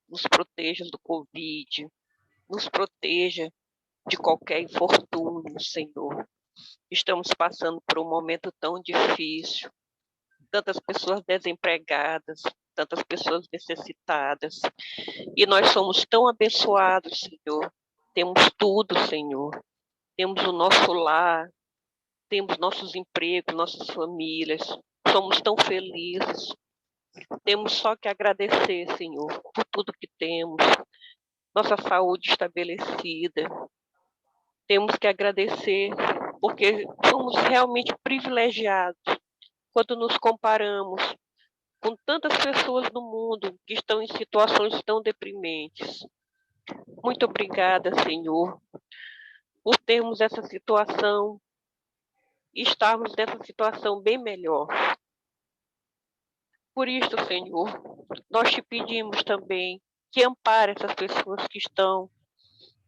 nos proteja do Covid, nos proteja de qualquer infortúnio, Senhor. Estamos passando por um momento tão difícil, tantas pessoas desempregadas, tantas pessoas necessitadas, e nós somos tão abençoados, Senhor. Temos tudo, Senhor. Temos o nosso lar, temos nossos empregos, nossas famílias, somos tão felizes. Temos só que agradecer, Senhor, por tudo que temos, nossa saúde estabelecida. Temos que agradecer, porque somos realmente privilegiados quando nos comparamos com tantas pessoas no mundo que estão em situações tão deprimentes. Muito obrigada, Senhor, por termos essa situação e estarmos nessa situação bem melhor. Por isso, Senhor, nós te pedimos também que ampare essas pessoas que estão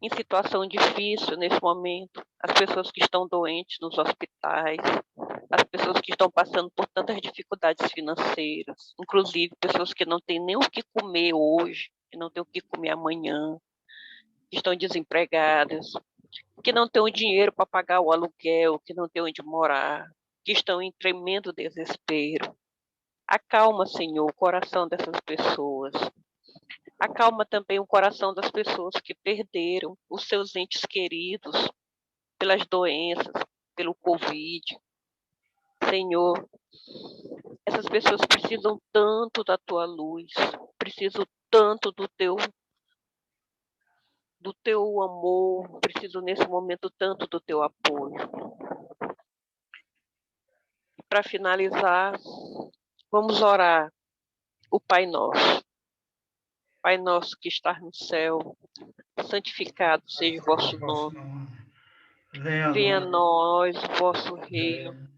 em situação difícil nesse momento, as pessoas que estão doentes nos hospitais, as pessoas que estão passando por tantas dificuldades financeiras, inclusive pessoas que não têm nem o que comer hoje, que não têm o que comer amanhã, que estão desempregadas, que não têm o dinheiro para pagar o aluguel, que não têm onde morar, que estão em tremendo desespero. Acalma, Senhor, o coração dessas pessoas. Acalma também o coração das pessoas que perderam os seus entes queridos pelas doenças, pelo Covid. Senhor, essas pessoas precisam tanto da tua luz, precisam tanto do teu amor, precisam nesse momento tanto do teu apoio. Para finalizar, vamos orar o Pai Nosso. Pai nosso que está no céu, santificado seja o vosso nome. Venha a nós o vosso reino.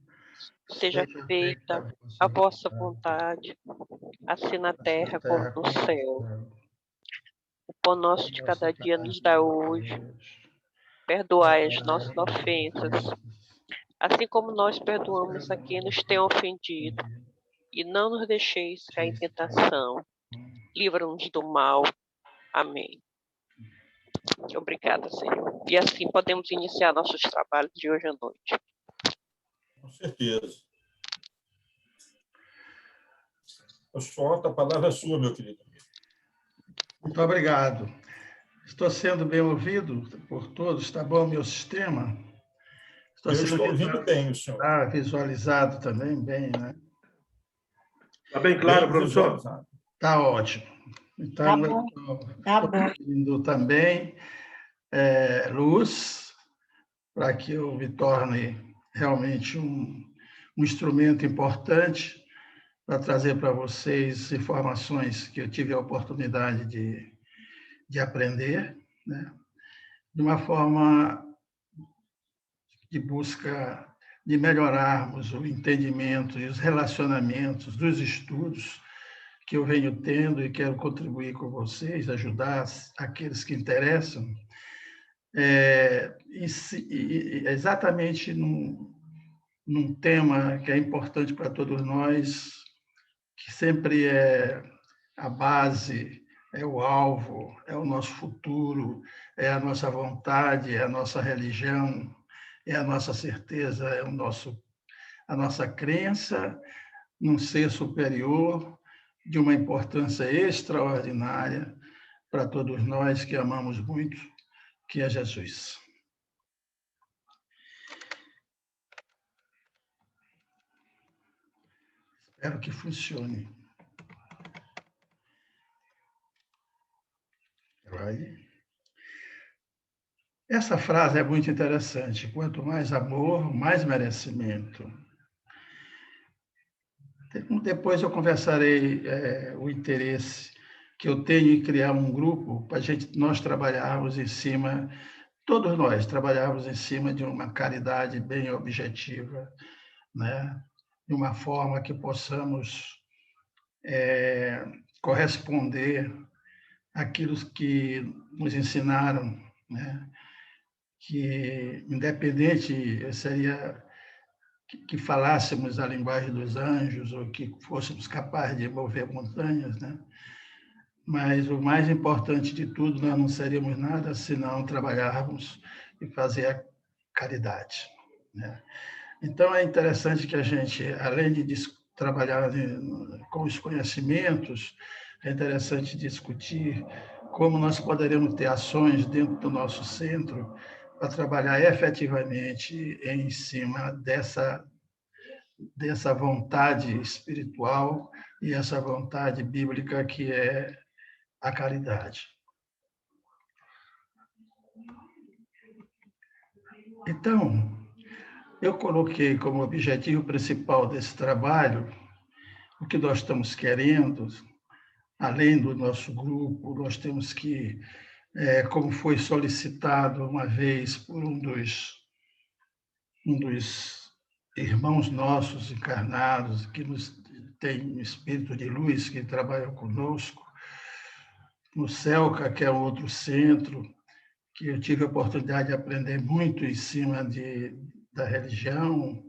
Seja feita a vossa vontade, assim na terra como no céu. O pão nosso de cada dia nos dá hoje. Perdoai as nossas ofensas, assim como nós perdoamos a quem nos tem ofendido. E não nos deixeis cair em tentação. Livra-nos do mal. Amém. Obrigada, Senhor. E assim podemos iniciar nossos trabalhos de hoje à noite. Com certeza. A palavra é sua, meu querido. Muito obrigado. Estou sendo bem ouvido por todos? Está bom o meu sistema? Eu estou ouvindo bem, o senhor. Visualizado também, bem, né? Está bem claro, professor? Está ótimo. Então, estou pedindo também luz para que eu me torne realmente um instrumento importante para trazer para vocês informações que eu tive a oportunidade de aprender, né? De uma forma de busca de melhorarmos o entendimento e os relacionamentos dos estudos que eu venho tendo e quero contribuir com vocês, ajudar aqueles que interessam, exatamente num tema que é importante para todos nós, que sempre é a base, é o alvo, é o nosso futuro, é a nossa vontade, é a nossa religião, é a nossa certeza, é a nossa crença num ser superior de uma importância extraordinária para todos nós que amamos muito, que é Jesus. Espero que funcione. Essa frase é muito interessante. Quanto mais amor, mais merecimento. Depois eu conversarei o interesse que eu tenho em criar um grupo para nós trabalharmos em cima, todos nós trabalharmos em cima de uma caridade bem objetiva, né? De uma forma que possamos corresponder àquilo que nos ensinaram, né? Que independente seria que falássemos a linguagem dos anjos ou que fôssemos capazes de mover montanhas, né? mas o mais importante de tudo, nós não seríamos nada se não trabalharmos e fazer a caridade, né? Então, é interessante que a gente, além de trabalhar com os conhecimentos, é interessante discutir como nós poderemos ter ações dentro do nosso centro para trabalhar efetivamente em cima dessa vontade espiritual e essa vontade bíblica que é a caridade. Então, eu coloquei como objetivo principal desse trabalho o que nós estamos querendo, além do nosso grupo, nós temos que, como foi solicitado uma vez por um dos irmãos nossos encarnados, que tem um espírito de luz, que trabalha conosco, no CELCA, que é outro centro, que eu tive a oportunidade de aprender muito em cima da religião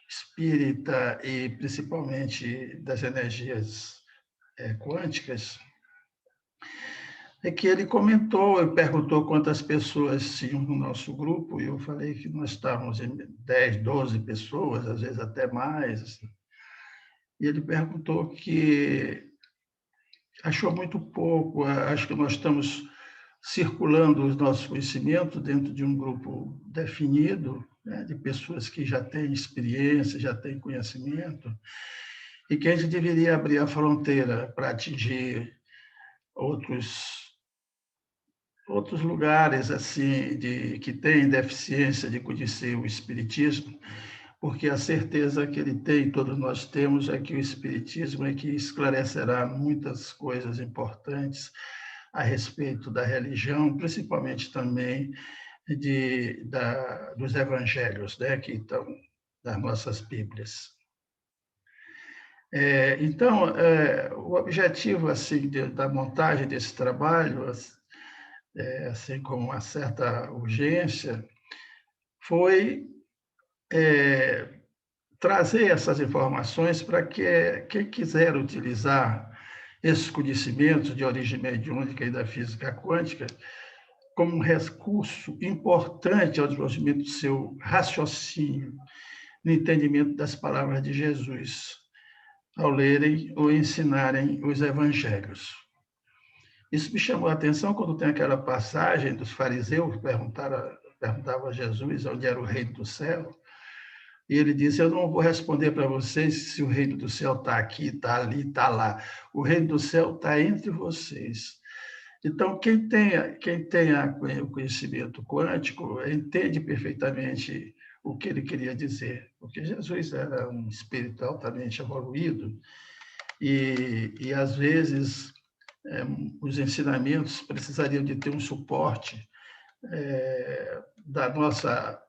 espírita e principalmente das energias quânticas, é que ele comentou e perguntou quantas pessoas tinham no nosso grupo, e eu falei que nós estávamos em 10, 12 pessoas, às vezes até mais. E ele perguntou que achou muito pouco, acho que nós estamos circulando os nossos conhecimentos dentro de um grupo definido, né, de pessoas que já têm experiência, já têm conhecimento, e que a gente deveria abrir a fronteira para atingir outros lugares assim que têm deficiência de conhecer o Espiritismo, porque a certeza que ele tem, todos nós temos, é que o Espiritismo é que esclarecerá muitas coisas importantes a respeito da religião, principalmente também dos evangelhos, né, que estão nas nossas Bíblias. Então, o objetivo assim da montagem desse trabalho, assim com uma certa urgência, foi trazer essas informações para que quem quiser utilizar esses conhecimentos de origem mediúnica e da física quântica como um recurso importante ao desenvolvimento do seu raciocínio, no entendimento das palavras de Jesus, ao lerem ou ensinarem os evangelhos. Isso me chamou a atenção quando tem aquela passagem dos fariseus que perguntavam a Jesus onde era o reino do céu, e ele disse, eu não vou responder para vocês se o reino do céu está aqui, está ali, está lá. O reino do céu está entre vocês. Então, quem tenha o conhecimento quântico entende perfeitamente o que ele queria dizer, porque Jesus era um espírito altamente evoluído e às vezes, os ensinamentos precisariam de ter um suporte da nossa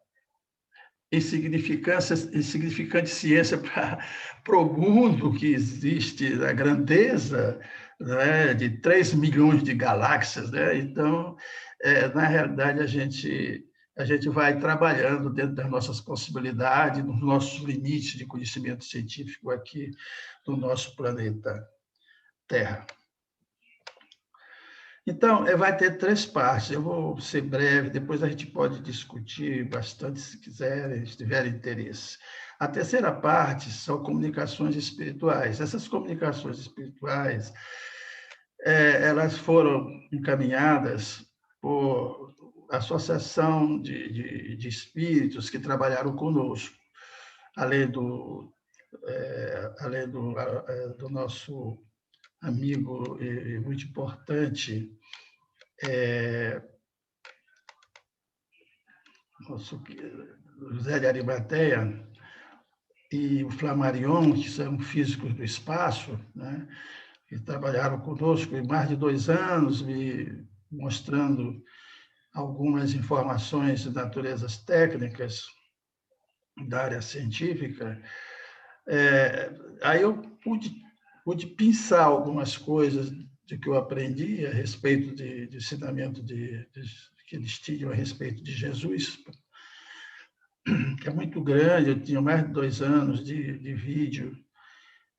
insignificante ciência para o mundo que existe, a grandeza, né, de 3 milhões de galáxias, né? Então, na realidade, a gente vai trabalhando dentro das nossas possibilidades, nos nossos limites de conhecimento científico aqui do nosso planeta Terra. Então, vai ter 3 partes. Eu vou ser breve, depois a gente pode discutir bastante, se quiserem, se tiverem interesse. A terceira parte são comunicações espirituais. Essas comunicações espirituais, elas foram encaminhadas por associação de espíritos que trabalharam conosco, além do nosso amigo muito importante, nosso José de Arimateia e o Flammarion, que são físicos do espaço, né, que trabalharam conosco em mais de 2 anos, me mostrando algumas informações de naturezas técnicas da área científica. Aí eu pude pensar algumas coisas de que eu aprendi a respeito de ensinamento que eles tinham a respeito de Jesus, que é muito grande. Eu tinha mais de 2 anos de vídeo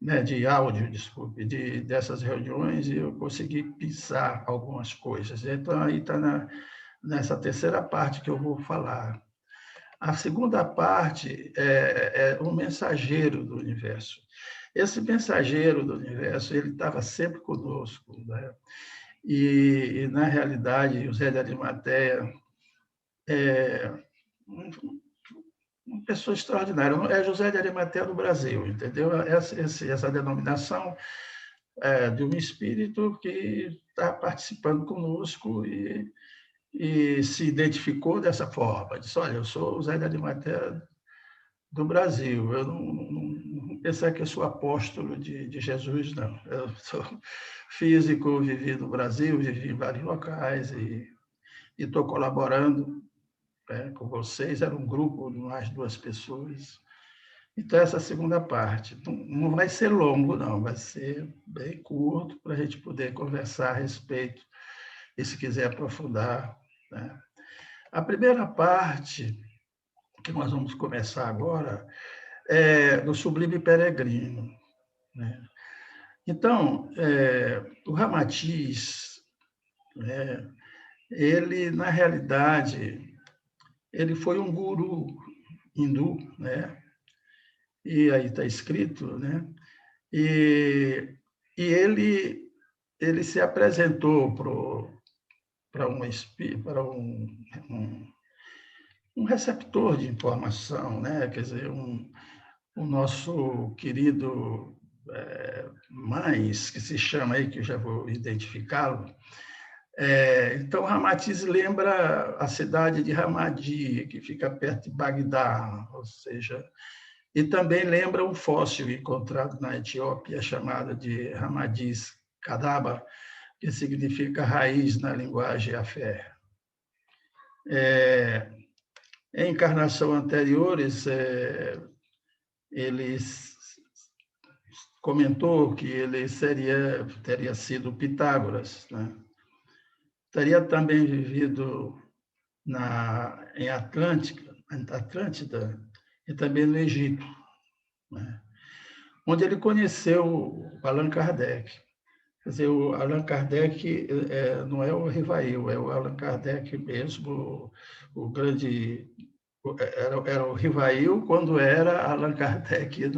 né, de áudio, desculpe, dessas reuniões, e eu consegui pensar algumas coisas. Então, aí está nessa terceira parte que eu vou falar. A segunda parte é o mensageiro do universo. Esse mensageiro do universo, ele estava sempre conosco, né? E, na realidade, o José de Arimateia é uma pessoa extraordinária. É José de Arimateia do Brasil, entendeu? Essa denominação de um espírito que está participando conosco e se identificou dessa forma. Disse, olha, eu sou o José de Arimateia do Brasil, eu não pensar que eu sou apóstolo de Jesus, não. Eu sou físico, vivi no Brasil, vivi em vários locais e estou colaborando com vocês. Era um grupo de mais 2 pessoas. Então, essa segunda parte não vai ser longo, não, vai ser bem curto para a gente poder conversar a respeito e, se quiser aprofundar, né? A primeira parte que nós vamos começar agora é do Sublime Peregrino, né? Então, o Ramatiz, né, ele, na realidade, ele foi um guru hindu, né? E aí está escrito, né? E ele se apresentou para um receptor de informação, né? Quer dizer, o nosso querido Mães, que se chama aí, que eu já vou identificá-lo. Então, Ramatiz lembra a cidade de Ramadi, que fica perto de Bagdá, ou seja, e também lembra um fóssil encontrado na Etiópia, chamado de Ramadiz Kadaba, que significa raiz na linguagem afé. Em encarnação anteriores, ele comentou que ele teria sido Pitágoras, né? Teria também vivido em Atlântida e também no Egito, né? Onde ele conheceu o Allan Kardec. Quer dizer, o Allan Kardec não é o Rivail, é o Allan Kardec mesmo, o grande... Era o Rivail quando era Allan Kardec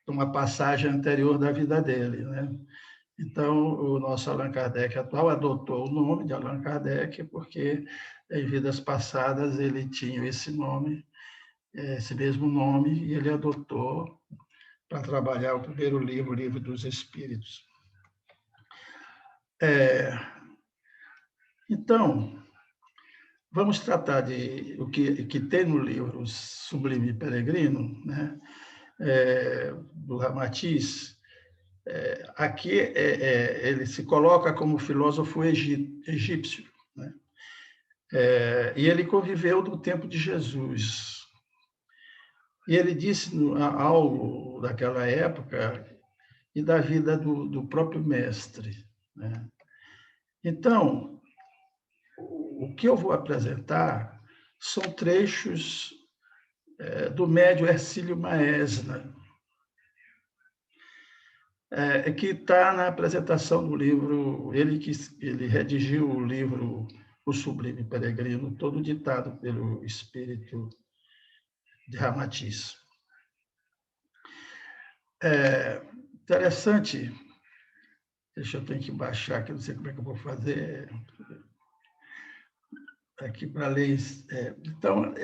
numa passagem anterior da vida dele, né? Então, o nosso Allan Kardec atual adotou o nome de Allan Kardec porque, em vidas passadas, ele tinha esse nome, esse mesmo nome, e ele adotou para trabalhar o primeiro livro, o Livro dos Espíritos. Então, vamos tratar de o que tem no livro Sublime Peregrino, né? Do Ramatiz. Aqui ele se coloca como filósofo egípcio, né? E ele conviveu no tempo de Jesus. E ele disse algo daquela época e da vida do próprio mestre, né? Então, o que eu vou apresentar são trechos do médium Hercílio Maesna, que está na apresentação do livro, ele redigiu o livro O Sublime Peregrino, todo ditado pelo espírito de Ramatiz. Interessante, deixa eu ter que baixar aqui, não sei como é que eu vou fazer aqui para ler. Então,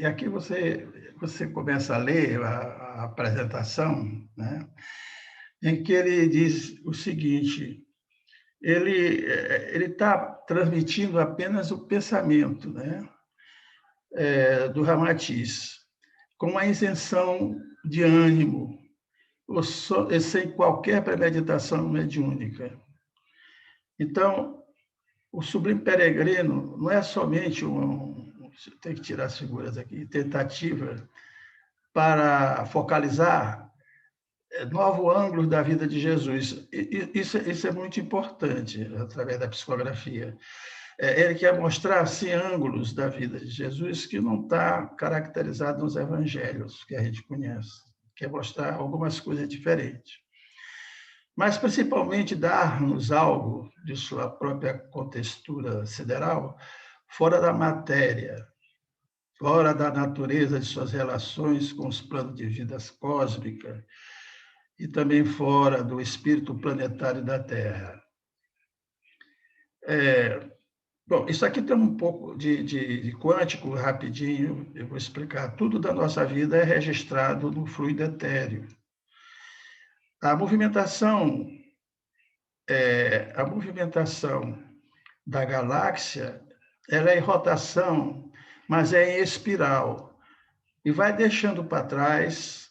aqui você começa a ler a apresentação, né? Em que ele diz o seguinte: ele está transmitindo apenas o pensamento, né, do Ramatiz, com uma isenção de ânimo, sem qualquer premeditação mediúnica. Então, o Sublime Peregrino não é somente tem que tirar as figuras aqui, tentativa para focalizar novo ângulo da vida de Jesus. Isso é muito importante, através da psicografia. Ele quer mostrar assim, ângulos da vida de Jesus que não está caracterizado nos evangelhos, que a gente conhece, quer mostrar algumas coisas diferentes. Mas, principalmente, dar-nos algo de sua própria contextura sideral, fora da matéria, fora da natureza de suas relações com os planos de vida cósmica e também fora do espírito planetário da Terra. Bom, isso aqui tem um pouco de quântico, rapidinho, eu vou explicar. Tudo da nossa vida é registrado no fluido etéreo. A movimentação da galáxia, ela é em rotação, mas é em espiral, e vai deixando para trás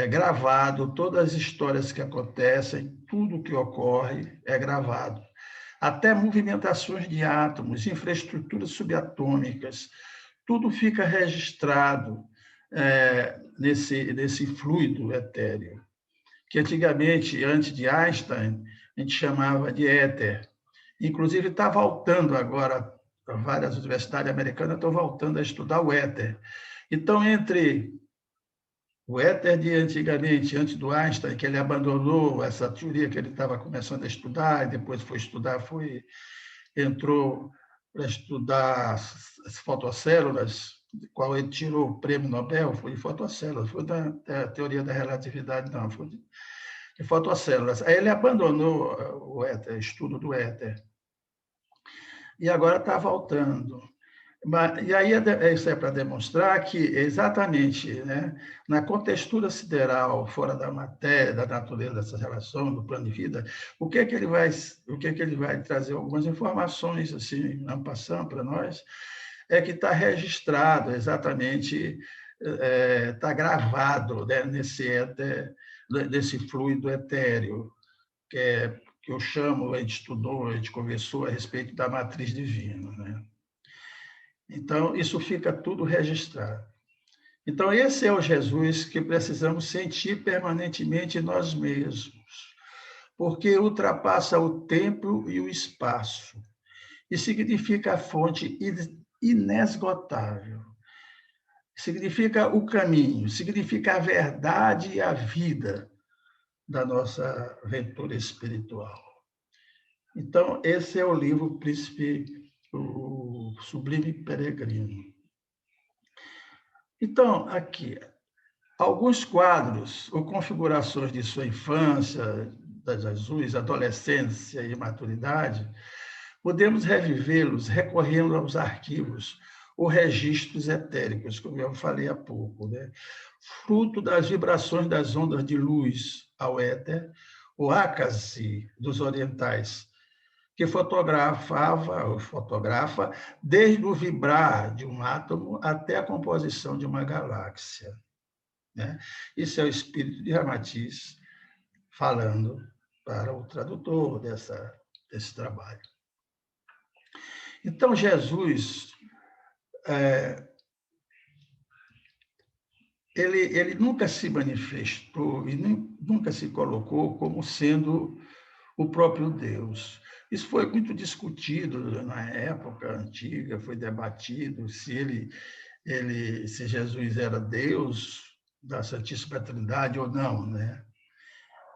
gravado todas as histórias que acontecem, tudo que ocorre é gravado. Até movimentações de átomos, infraestruturas subatômicas, tudo fica registrado nesse fluido etéreo, que antigamente, antes de Einstein, a gente chamava de éter. Inclusive, está voltando agora, várias universidades americanas estão voltando a estudar o éter. Então, entre o éter de antigamente, antes do Einstein, que ele abandonou essa teoria que ele estava começando a estudar, e depois entrou para estudar as fotoccélulas, do qual ele tirou o prêmio Nobel, foi de fotoccélulas, foi da teoria da relatividade, não, foi de fotoccélulas. Aí ele abandonou o éter, o estudo do éter. E agora está voltando. E aí isso é para demonstrar que, exatamente, né, na contextura sideral, fora da matéria, da natureza dessa relação, do plano de vida, o que é que ele vai trazer algumas informações, assim, não passando para nós, é que está registrado exatamente, está gravado, né, nesse fluido etéreo, que eu chamo, a gente estudou, a gente conversou a respeito da matriz divina, né? Então, isso fica tudo registrado. Então, esse é o Jesus que precisamos sentir permanentemente em nós mesmos, porque ultrapassa o tempo e o espaço, e significa a fonte inesgotável, significa o caminho, significa a verdade e a vida da nossa aventura espiritual. Então, esse é o livro Príncipe, o Sublime Peregrino. Então, aqui, alguns quadros ou configurações de sua infância, da Jesus, adolescência e maturidade, podemos revivê-los recorrendo aos arquivos ou registros etéricos, como eu falei há pouco, né? Fruto das vibrações das ondas de luz ao éter, o ácase dos orientais, que fotografa desde o vibrar de um átomo até a composição de uma galáxia, né? Isso é o espírito de Ramatiz falando para o tradutor desse trabalho. Então, Jesus, ele nunca se manifestou e nunca se colocou como sendo o próprio Deus. Isso foi muito discutido na época antiga, foi debatido se Jesus era Deus da Santíssima Trindade ou não, né?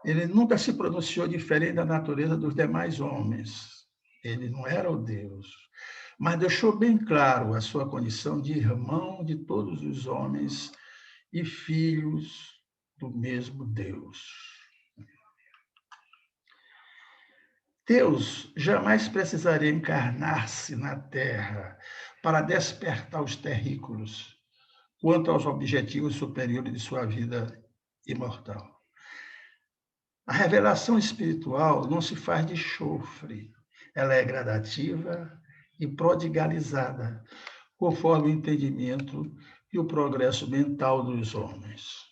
Ele nunca se pronunciou diferente da natureza dos demais homens. Ele não era o Deus, mas deixou bem claro a sua condição de irmão de todos os homens e filhos do mesmo Deus. Deus jamais precisaria encarnar-se na Terra para despertar os terrícolos quanto aos objetivos superiores de sua vida imortal. A revelação espiritual não se faz de chofre, ela é gradativa e prodigalizada, conforme o entendimento e o progresso mental dos homens.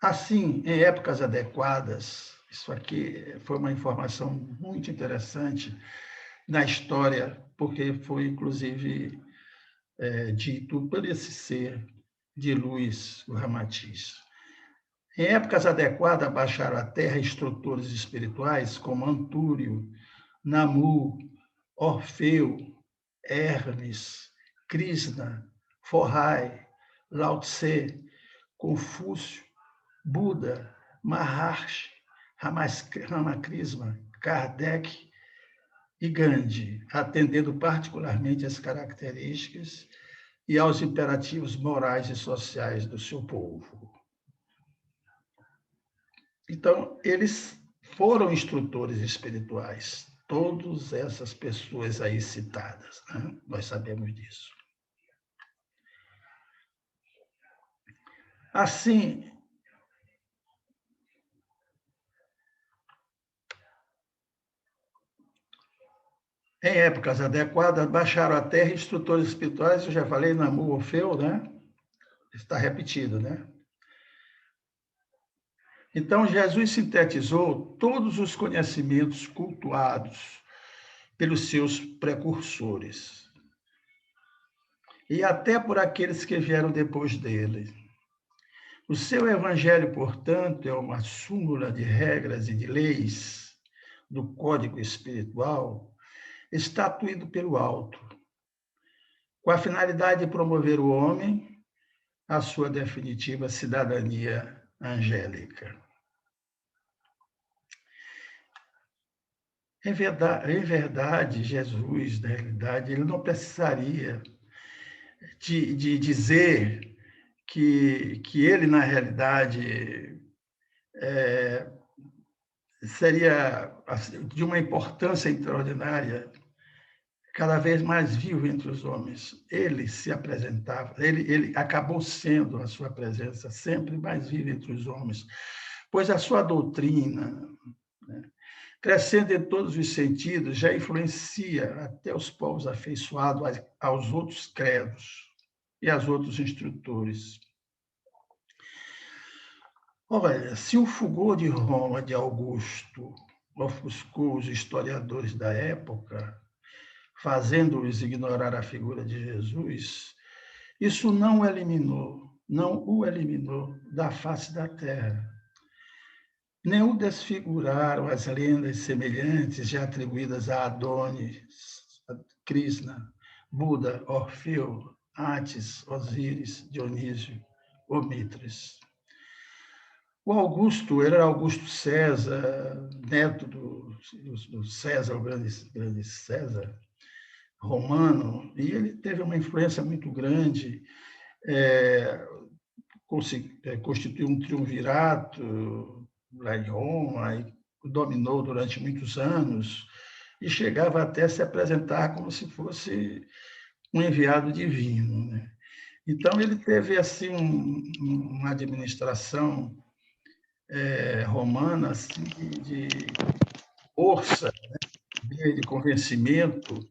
Assim, em épocas adequadas, isso aqui foi uma informação muito interessante na história, porque foi, inclusive, dito por esse ser de luz, o Ramatiz. Em épocas adequadas, baixaram à Terra instrutores espirituais como Antúrio, Namu, Orfeu, Hermes, Krishna, Forrai, Lao Tse, Confúcio, Buda, Maharshi, Ramakrishna, Kardec e Gandhi, atendendo particularmente às características e aos imperativos morais e sociais do seu povo. Então, eles foram instrutores espirituais, todas essas pessoas aí citadas, né? Nós sabemos disso. Assim, em épocas adequadas, baixaram à terra instrutores espirituais, eu já falei, Namu, Orfeu, né? Está repetido, né? Então, Jesus sintetizou todos os conhecimentos cultuados pelos seus precursores e até por aqueles que vieram depois dele. O seu evangelho, portanto, é uma súmula de regras e de leis do código espiritual estatuído pelo alto, com a finalidade de promover o homem à sua definitiva cidadania angélica. Em verdade, Jesus, na realidade, ele não precisaria de dizer que ele, na realidade, seria de uma importância extraordinária, cada vez mais vivo entre os homens. Ele se apresentava, ele acabou sendo a sua presença sempre mais viva entre os homens, pois a sua doutrina, né, crescendo em todos os sentidos, já influencia até os povos afeiçoados aos outros credos e aos outros instrutores. Olha, se o fulgor de Roma de Augusto ofuscou os historiadores da época, fazendo-os ignorar a figura de Jesus, isso não o eliminou da face da terra. Nem o desfiguraram as lendas semelhantes já atribuídas a Adonis, Krishna, Buda, Orfeu, Atis, Osíris, Dionísio ou Mitres. O Augusto era Augusto César, neto do César, o grande César, romano, e ele teve uma influência muito grande, constituiu um triunvirato lá em Roma, e dominou durante muitos anos, e chegava até a se apresentar como se fosse um enviado divino, né? Então, ele teve assim uma administração romana assim, de força, né? De convencimento,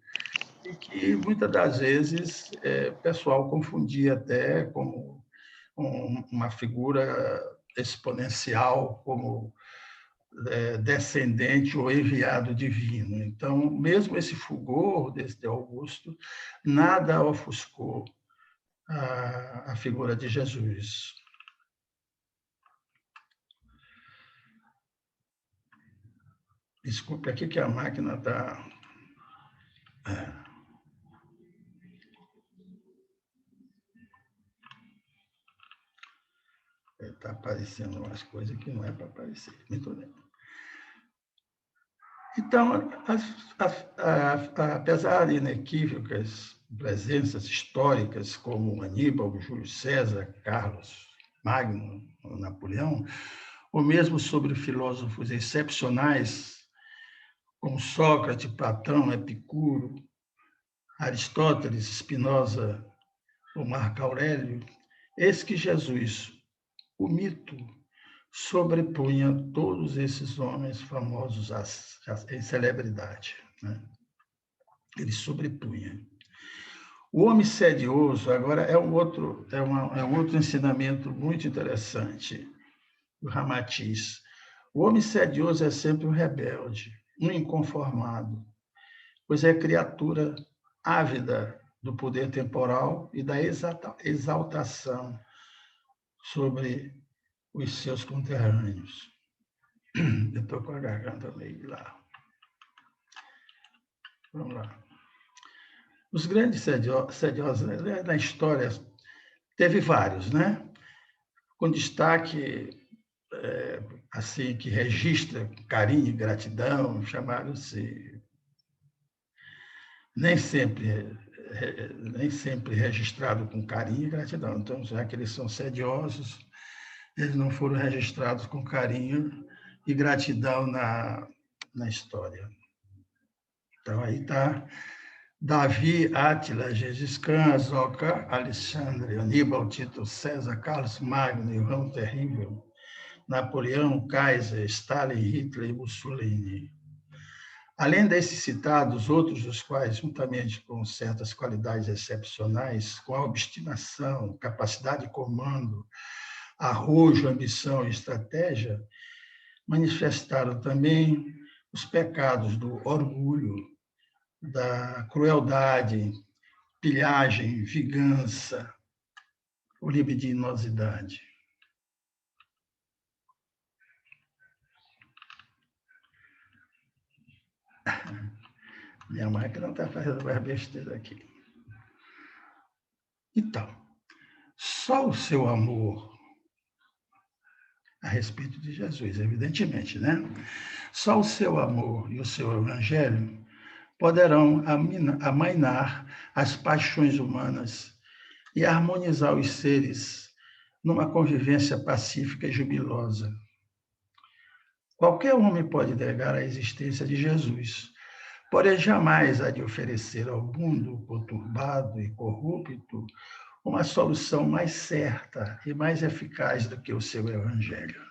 e que muitas das vezes o pessoal confundia até como uma figura exponencial, como descendente ou enviado divino. Então, mesmo esse fulgor desse Augusto, nada ofuscou a figura de Jesus. Desculpe, aqui que a máquina está... Está aparecendo umas coisas que não é para aparecer. Muito bem. Então, apesar de inequívocas presenças históricas como Aníbal, Júlio César, Carlos Magno, Napoleão, ou mesmo sobre filósofos excepcionais como Sócrates, Platão, Epicuro, Aristóteles, Spinoza ou Marco Aurélio, eis que Jesus, o mito, sobrepunha todos esses homens famosos em celebridade, né? Ele sobrepunha. O homem sedioso, agora, é um outro ensinamento muito interessante do Ramatiz. O homem sedioso é sempre um rebelde, um inconformado, pois é criatura ávida do poder temporal e da exaltação sobre os seus conterrâneos. Eu estou com a garganta meio lá. Vamos lá. Os grandes sediosos, na história teve vários, né? Com destaque, assim, que registra carinho e gratidão, chamaram-se, nem sempre registrado com carinho e gratidão. Então, já que eles são sediosos, eles não foram registrados com carinho e gratidão na história. Então, aí está Davi, Átila, Gengis Khan, Azoka, Alexandre, Aníbal, Tito, César, Carlos Magno, João Terrível, Napoleão, Kaiser, Stalin, Hitler e Mussolini. Além desses citados, outros dos quais, juntamente com certas qualidades excepcionais, com a obstinação, capacidade de comando, arrojo, ambição e estratégia, manifestaram também os pecados do orgulho, da crueldade, pilhagem, vingança, ou libidinosidade. Minha máquina não está fazendo mais besteira aqui. Então, só o seu amor a respeito de Jesus, evidentemente, né? Só o seu amor e o seu evangelho poderão amainar as paixões humanas e harmonizar os seres numa convivência pacífica e jubilosa. Qualquer homem pode negar a existência de Jesus, porém jamais há de oferecer ao mundo conturbado e corrupto uma solução mais certa e mais eficaz do que o seu evangelho.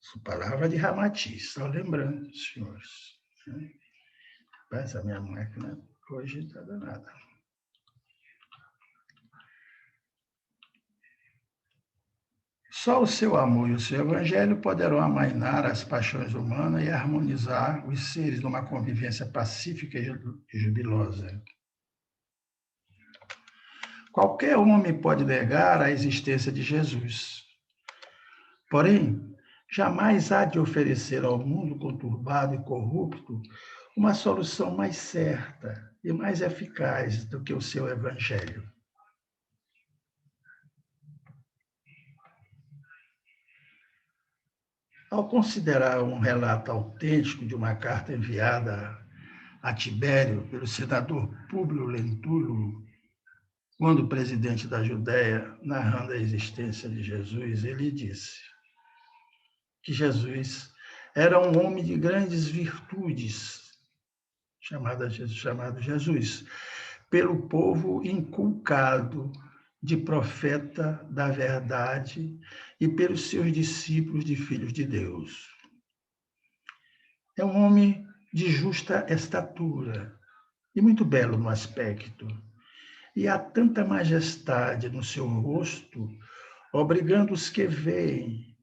Essa palavra de Ramatiz, só lembrando, senhores. Essa minha máquina hoje está danada. Só o seu amor e o seu evangelho poderão amainar as paixões humanas e harmonizar os seres numa convivência pacífica e jubilosa. Qualquer homem pode negar a existência de Jesus. Porém, jamais há de oferecer ao mundo conturbado e corrupto uma solução mais certa e mais eficaz do que o seu evangelho. Ao considerar um relato autêntico de uma carta enviada a Tibério pelo senador Públio Lentulio, quando presidente da Judéia, narrando a existência de Jesus, ele disse que Jesus era um homem de grandes virtudes, chamado Jesus, pelo povo inculcado de profeta da verdade e pelos seus discípulos de filhos de Deus. É um homem de justa estatura e muito belo no aspecto, e há tanta majestade no seu rosto, obrigando os que veem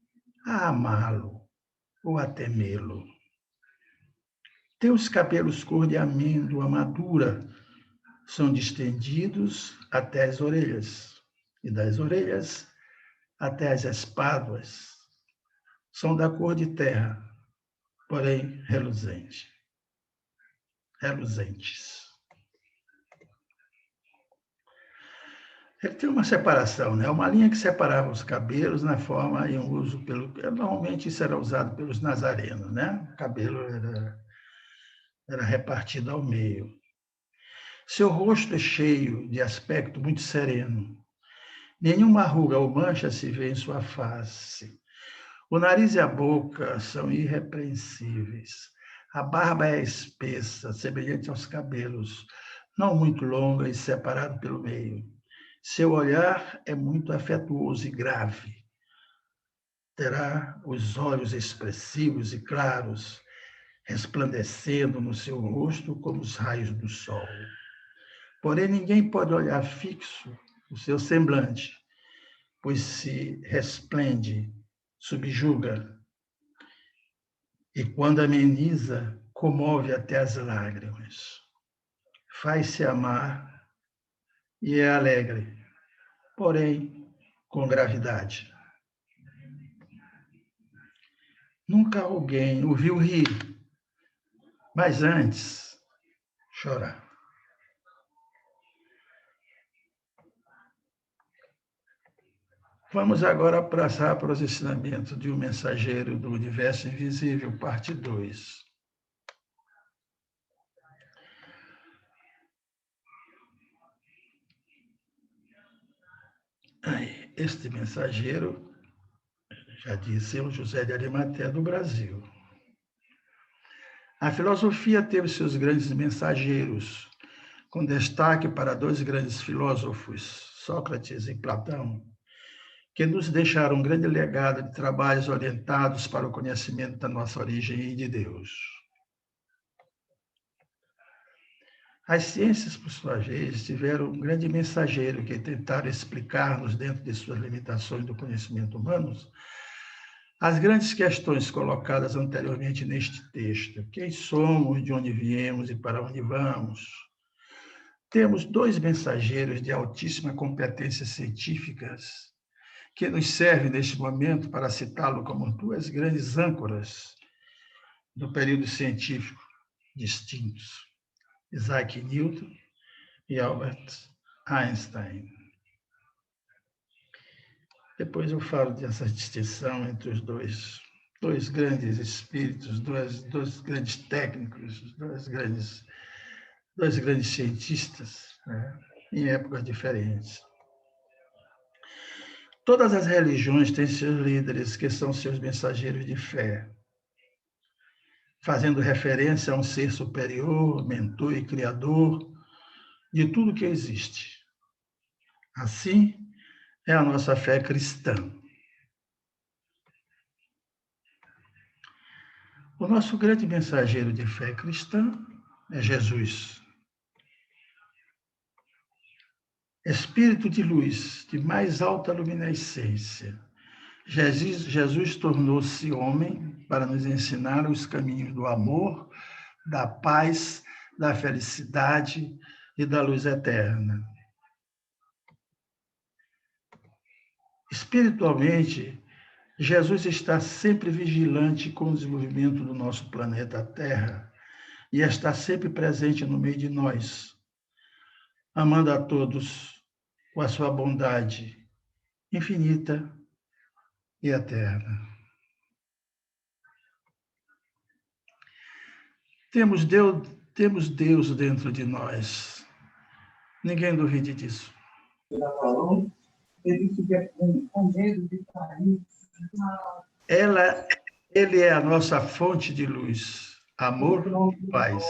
a amá-lo ou a temê-lo. Teus cabelos cor de amêndoa madura são distendidos até as orelhas, e das orelhas até as espáduas. São da cor de terra, porém reluzentes. Ele tem uma separação, né? Uma linha que separava os cabelos na forma e um uso pelo... Normalmente isso era usado pelos nazarenos, né? O cabelo era repartido ao meio. Seu rosto é cheio de aspecto muito sereno. Nenhuma ruga ou mancha se vê em sua face. O nariz e a boca são irrepreensíveis. A barba é espessa, semelhante aos cabelos, não muito longa e separado pelo meio. Seu olhar é muito afetuoso e grave. Terá os olhos expressivos e claros, resplandecendo no seu rosto como os raios do sol. Porém, ninguém pode olhar fixo o seu semblante, pois se resplende, subjuga, e quando ameniza, comove até as lágrimas. Faz-se amar e é alegre, porém com gravidade. Nunca alguém o viu rir, mas antes chorar. Vamos agora passar para os ensinamentos de um mensageiro do universo invisível, parte 2. Este mensageiro, já disse, é o José de Arimateia do Brasil. A filosofia teve seus grandes mensageiros, com destaque para 2 grandes filósofos, Sócrates e Platão, que nos deixaram um grande legado de trabalhos orientados para o conhecimento da nossa origem e de Deus. As ciências, por sua vez, tiveram um grande mensageiro que tentaram explicar-nos, dentro de suas limitações do conhecimento humano, as grandes questões colocadas anteriormente neste texto. Quem somos, de onde viemos e para onde vamos? Temos 2 mensageiros de altíssima competência científicas que nos servem neste momento para citá-lo como 2 grandes âncoras do período científico distintos, Isaac Newton e Albert Einstein. Depois eu falo dessa distinção entre os dois grandes espíritos, dois grandes técnicos, dois grandes cientistas, né, em épocas diferentes. Todas as religiões têm seus líderes, que são seus mensageiros de fé, fazendo referência a um ser superior, mentor e criador de tudo que existe. Assim é a nossa fé cristã. O nosso grande mensageiro de fé cristã é Jesus. Espírito de luz, de mais alta luminescência. Jesus tornou-se homem para nos ensinar os caminhos do amor, da paz, da felicidade e da luz eterna. Espiritualmente, Jesus está sempre vigilante com o desenvolvimento do nosso planeta Terra e está sempre presente no meio de nós, amando a todos com a sua bondade infinita e eterna. Temos Deus dentro de nós. Ninguém duvide disso. Ele é a nossa fonte de luz, amor e paz.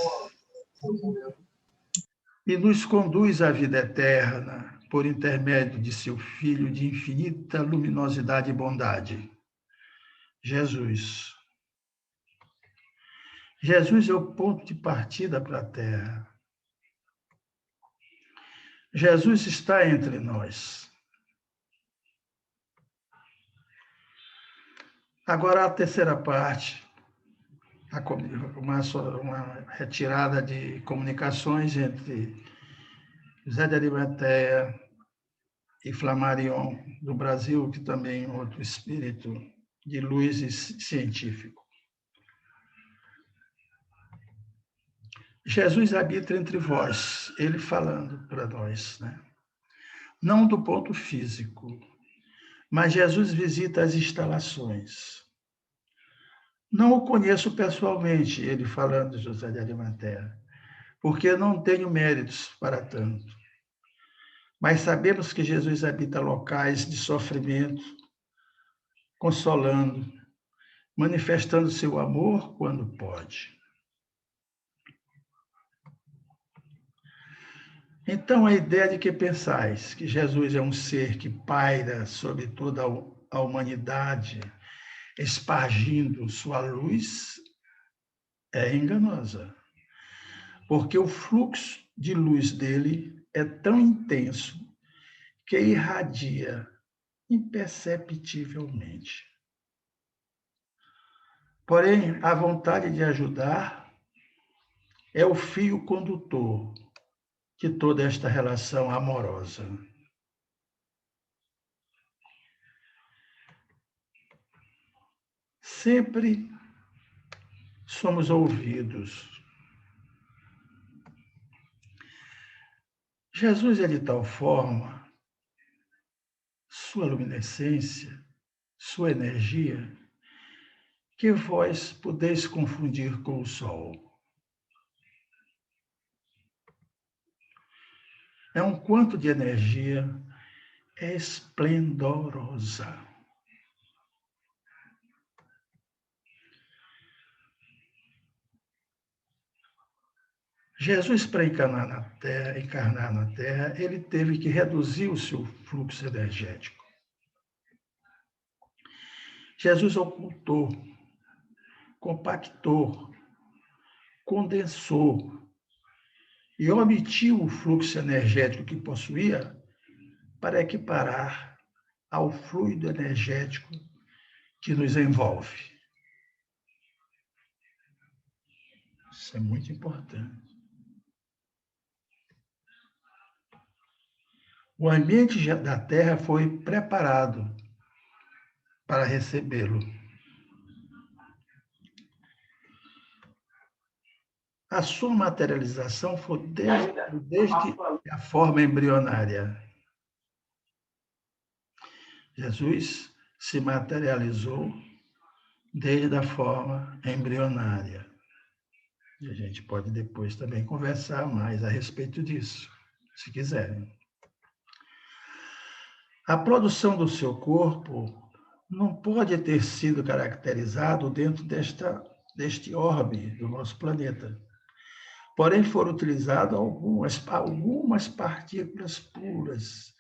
E nos conduz à vida eterna por intermédio de seu Filho de infinita luminosidade e bondade, Jesus. Jesus é o ponto de partida para a Terra. Jesus está entre nós. Agora, a terceira parte, uma retirada de comunicações entre José de Arimateia e Flammarion, do Brasil, que também é outro espírito de luz e científico. Jesus habita entre vós, ele falando para nós, né? Não do ponto físico, mas Jesus visita as instalações. Não o conheço pessoalmente, ele falando, José de Arimateia, porque não tenho méritos para tanto. Mas sabemos que Jesus habita locais de sofrimento, consolando, manifestando seu amor quando pode. Então, a ideia de que pensais que Jesus é um ser que paira sobre toda a humanidade, espargindo sua luz, é enganosa. Porque o fluxo de luz dele é tão intenso que irradia imperceptivelmente. Porém, a vontade de ajudar é o fio condutor de toda esta relação amorosa. Sempre somos ouvidos. Jesus é de tal forma sua luminescência, sua energia, que vós podeis confundir com o sol. É um quanto de energia esplendorosa. Jesus, para encarnar na Terra, ele teve que reduzir o seu fluxo energético. Jesus ocultou, compactou, condensou e omitiu o fluxo energético que possuía para equiparar ao fluido energético que nos envolve. Isso é muito importante. O ambiente da Terra foi preparado para recebê-lo. A sua materialização foi desde a forma embrionária. Jesus se materializou desde a forma embrionária. E a gente pode depois também conversar mais a respeito disso, se quiserem. A produção do seu corpo não pode ter sido caracterizado dentro deste orbe do nosso planeta. Porém, foram utilizadas algumas partículas puras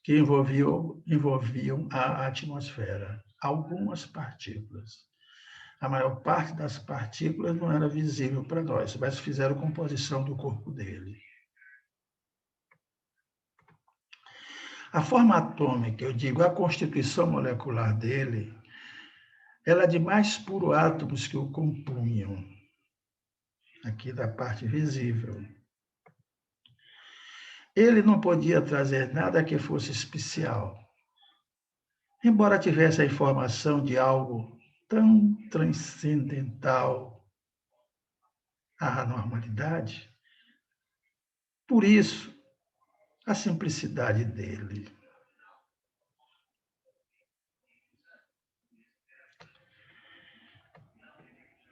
que envolviam a atmosfera. Algumas partículas. A maior parte das partículas não era visível para nós, mas fizeram composição do corpo dele. A forma atômica, eu digo, a constituição molecular dele, ela é de mais puro átomos que o compunham, aqui da parte visível. Ele não podia trazer nada que fosse especial. Embora tivesse a informação de algo tão transcendental à normalidade, por isso, a simplicidade dele.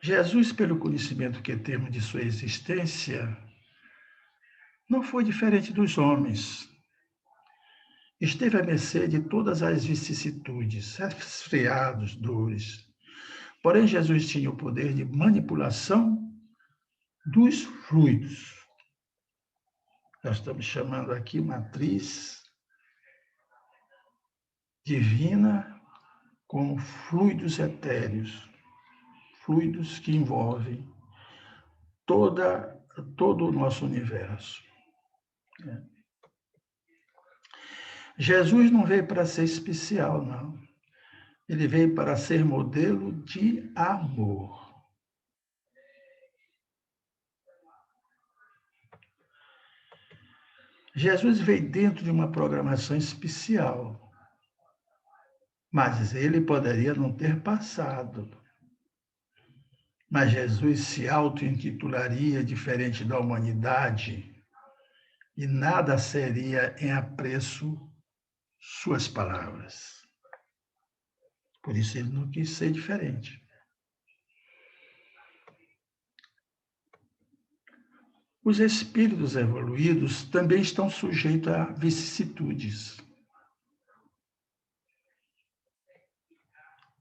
Jesus, pelo conhecimento que temos de sua existência, não foi diferente dos homens. Esteve à mercê de todas as vicissitudes, resfriados, dores. Porém, Jesus tinha o poder de manipulação dos fluidos. Nós estamos chamando aqui matriz divina como fluidos etéreos, fluidos que envolvem todo o nosso universo. Jesus não veio para ser especial, não. Ele veio para ser modelo de amor. Jesus veio dentro de uma programação especial, mas ele poderia não ter passado. Mas Jesus se auto-intitularia diferente da humanidade e nada seria em apreço suas palavras. Por isso ele não quis ser diferente. Os espíritos evoluídos também estão sujeitos a vicissitudes.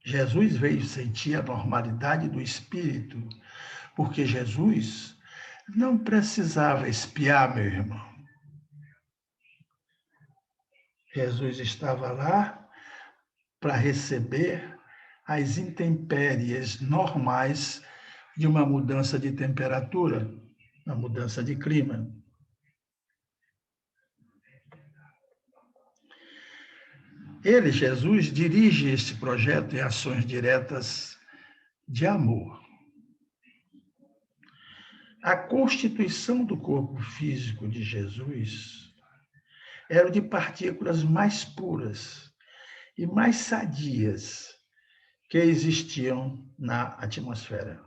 Jesus veio sentir a normalidade do espírito, porque Jesus não precisava espiar, meu irmão. Jesus estava lá para receber as intempéries normais de uma mudança de temperatura, uma mudança de clima. Ele, Jesus, dirige este projeto em ações diretas de amor. A constituição do corpo físico de Jesus era de partículas mais puras e mais sadias que existiam na atmosfera.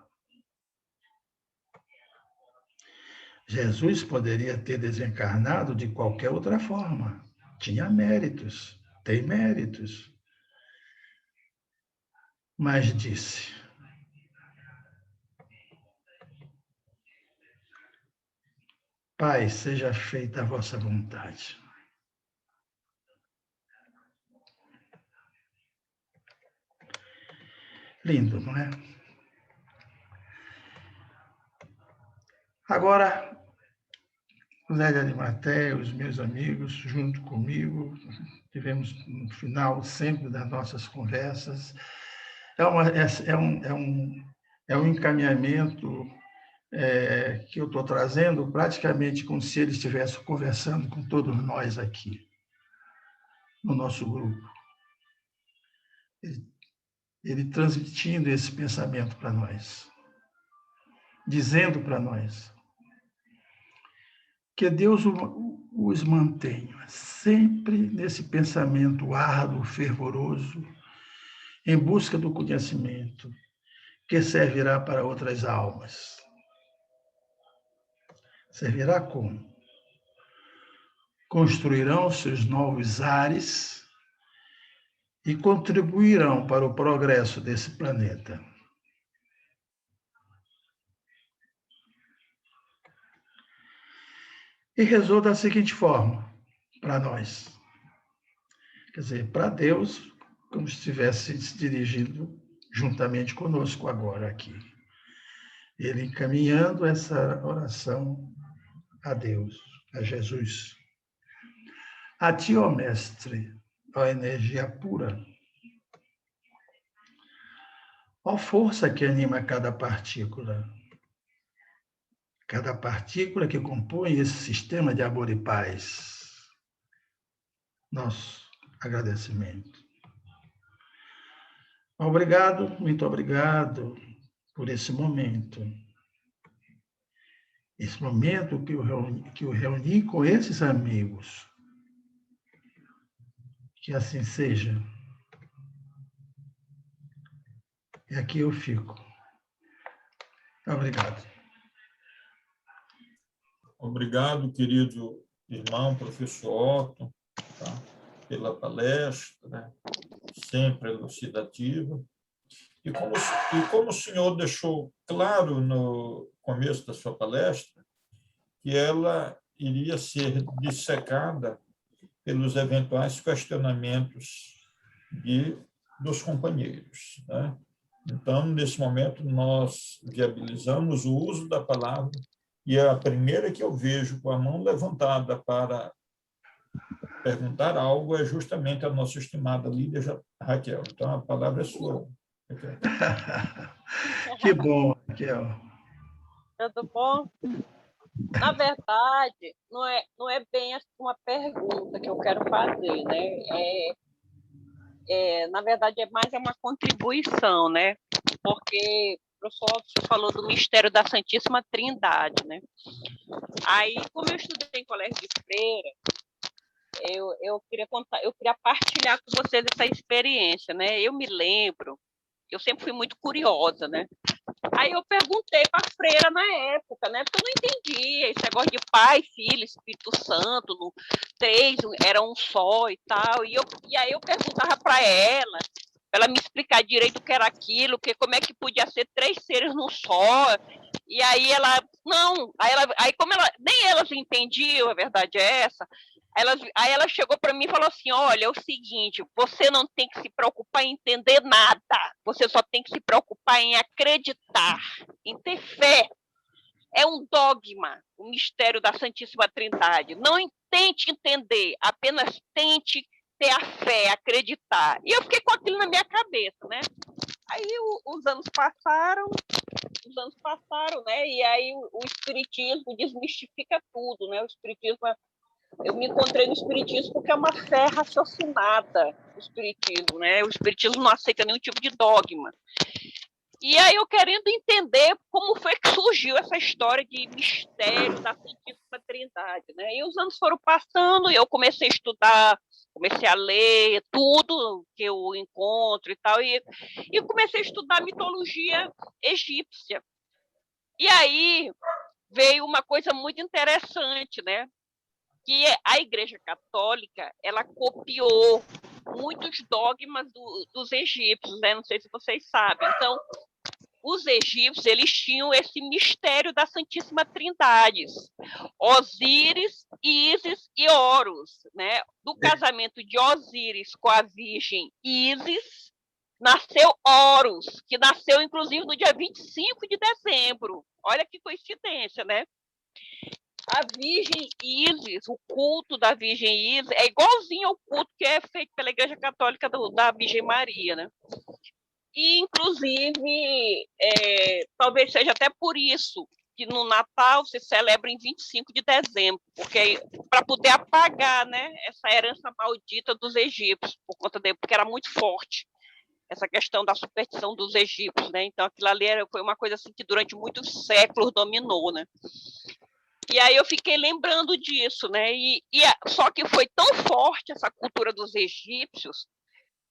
Jesus poderia ter desencarnado de qualquer outra forma. Tinha méritos, tem méritos. Mas disse: Pai, seja feita a vossa vontade. Lindo, não é? Agora, Zélia de Matéia, os meus amigos, junto comigo, tivemos no final sempre das nossas conversas. É um encaminhamento que eu estou trazendo praticamente como se ele estivesse conversando com todos nós aqui, no nosso grupo. Ele transmitindo esse pensamento para nós, dizendo para nós que Deus os mantenha sempre nesse pensamento árduo, fervoroso, em busca do conhecimento, que servirá para outras almas. Servirá como? Construirão seus novos ares e contribuirão para o progresso desse planeta. E rezou da seguinte forma para nós. Quer dizer, para Deus, como se estivesse se dirigindo juntamente conosco agora aqui. Ele encaminhando essa oração a Deus, a Jesus. A ti, ó Mestre, ó energia pura, ó força que anima cada partícula que compõe esse sistema de amor e paz. Nosso agradecimento. Obrigado, muito obrigado por esse momento. Esse momento que eu reuni com esses amigos. Que assim seja. E aqui eu fico. Obrigado. Obrigado, querido irmão, professor Otto, tá, pela palestra, sempre elucidativa. E como o senhor deixou claro no começo da sua palestra, que ela iria ser dissecada pelos eventuais questionamentos dos companheiros, né? Então, nesse momento, nós viabilizamos o uso da palavra, e a primeira que eu vejo com a mão levantada para perguntar algo é justamente a nossa estimada Lídia Raquel. Então, a palavra é sua, Raquel. Que bom, Raquel. Tudo bom? Na verdade, não é bem uma pergunta que eu quero fazer, né? Na verdade, é mais uma contribuição, né? Porque o professor falou do mistério da Santíssima Trindade, né? Aí, como eu estudei em colégio de freira, eu queria contar, eu queria partilhar com vocês essa experiência, né? Eu me lembro, eu sempre fui muito curiosa, né? Aí eu perguntei para a freira na época, né? Porque eu não entendia esse negócio de Pai, Filho, Espírito Santo, três, era um só e tal. E aí eu perguntava para ela me explicar direito o que era aquilo, como é que podia ser três seres num só. E aí ela, não, aí como nem elas entendiam, a verdade é essa. Aí ela chegou para mim e falou assim: olha, é o seguinte, você não tem que se preocupar em entender nada, você só tem que se preocupar em acreditar, em ter fé. É um dogma, o mistério da Santíssima Trindade. Não tente entender, apenas tente ter a fé, acreditar. E eu fiquei com aquilo na minha cabeça, né? Aí os anos passaram, né? E aí o Espiritismo desmistifica tudo, né? O Espiritismo, eu me encontrei no Espiritismo porque é uma fé raciocinada, o Espiritismo, né? O Espiritismo não aceita nenhum tipo de dogma. E aí eu querendo entender como foi que surgiu essa história de mistério da Santíssima Trindade, né? E os anos foram passando e eu comecei a estudar, comecei a ler tudo que eu encontro e tal, e comecei a estudar mitologia egípcia. E aí veio uma coisa muito interessante, né? Que a Igreja Católica, ela copiou muitos dogmas dos egípcios, né? Não sei se vocês sabem. Então, os egípcios, eles tinham esse mistério da Santíssima Trindade, Osíris, Ísis e Horus, né? Do casamento de Osíris com a virgem Ísis, nasceu Horus, que nasceu, inclusive, no dia 25 de dezembro. Olha que coincidência, né? A Virgem Ísis, o culto da Virgem Ísis, é igualzinho ao culto que é feito pela Igreja Católica da Virgem Maria, né? E, inclusive, talvez seja até por isso que no Natal se celebra em 25 de dezembro, porque para poder apagar, né, essa herança maldita dos egípcios, porque era muito forte essa questão da superstição dos egípcios, né? Então, aquilo ali foi uma coisa assim que durante muitos séculos dominou, né? E aí eu fiquei lembrando disso, né? Só que foi tão forte essa cultura dos egípcios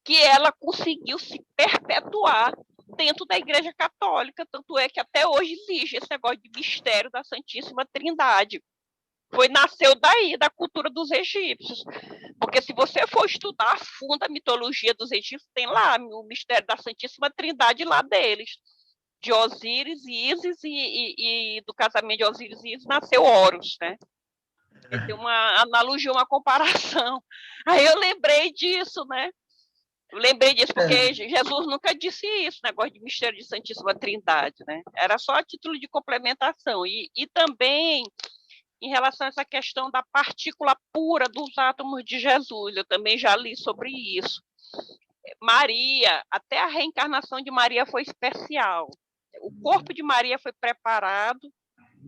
que ela conseguiu se perpetuar dentro da Igreja Católica, tanto é que até hoje existe esse negócio de mistério da Santíssima Trindade. Nasceu daí, da cultura dos egípcios. Porque se você for estudar a fundo a mitologia dos egípcios, tem lá o mistério da Santíssima Trindade lá deles. De Osíris e Ísis, e do casamento de Osíris e Ísis nasceu Horus, né? Tem uma analogia, uma comparação. Aí eu lembrei disso, né? Eu lembrei disso porque Jesus nunca disse isso, negócio de mistério de Santíssima Trindade, né? Era só a título de complementação. E também, em relação a essa questão da partícula pura dos átomos de Jesus, eu também já li sobre isso. Maria, até a reencarnação de Maria foi especial. O corpo de Maria foi preparado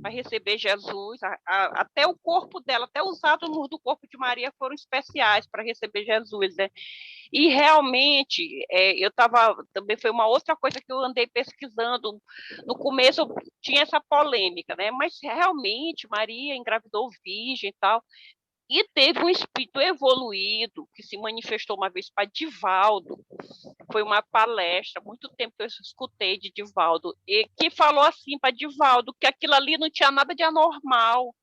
para receber Jesus, até o corpo dela, até os átomos do corpo de Maria foram especiais para receber Jesus, né? E realmente, também foi uma outra coisa que eu andei pesquisando. No começo tinha essa polêmica, né? Mas realmente Maria engravidou virgem e tal. E teve um espírito evoluído que se manifestou uma vez para Divaldo. Foi uma palestra, muito tempo que eu escutei de Divaldo, e que falou assim para Divaldo que aquilo ali não tinha nada de anormal.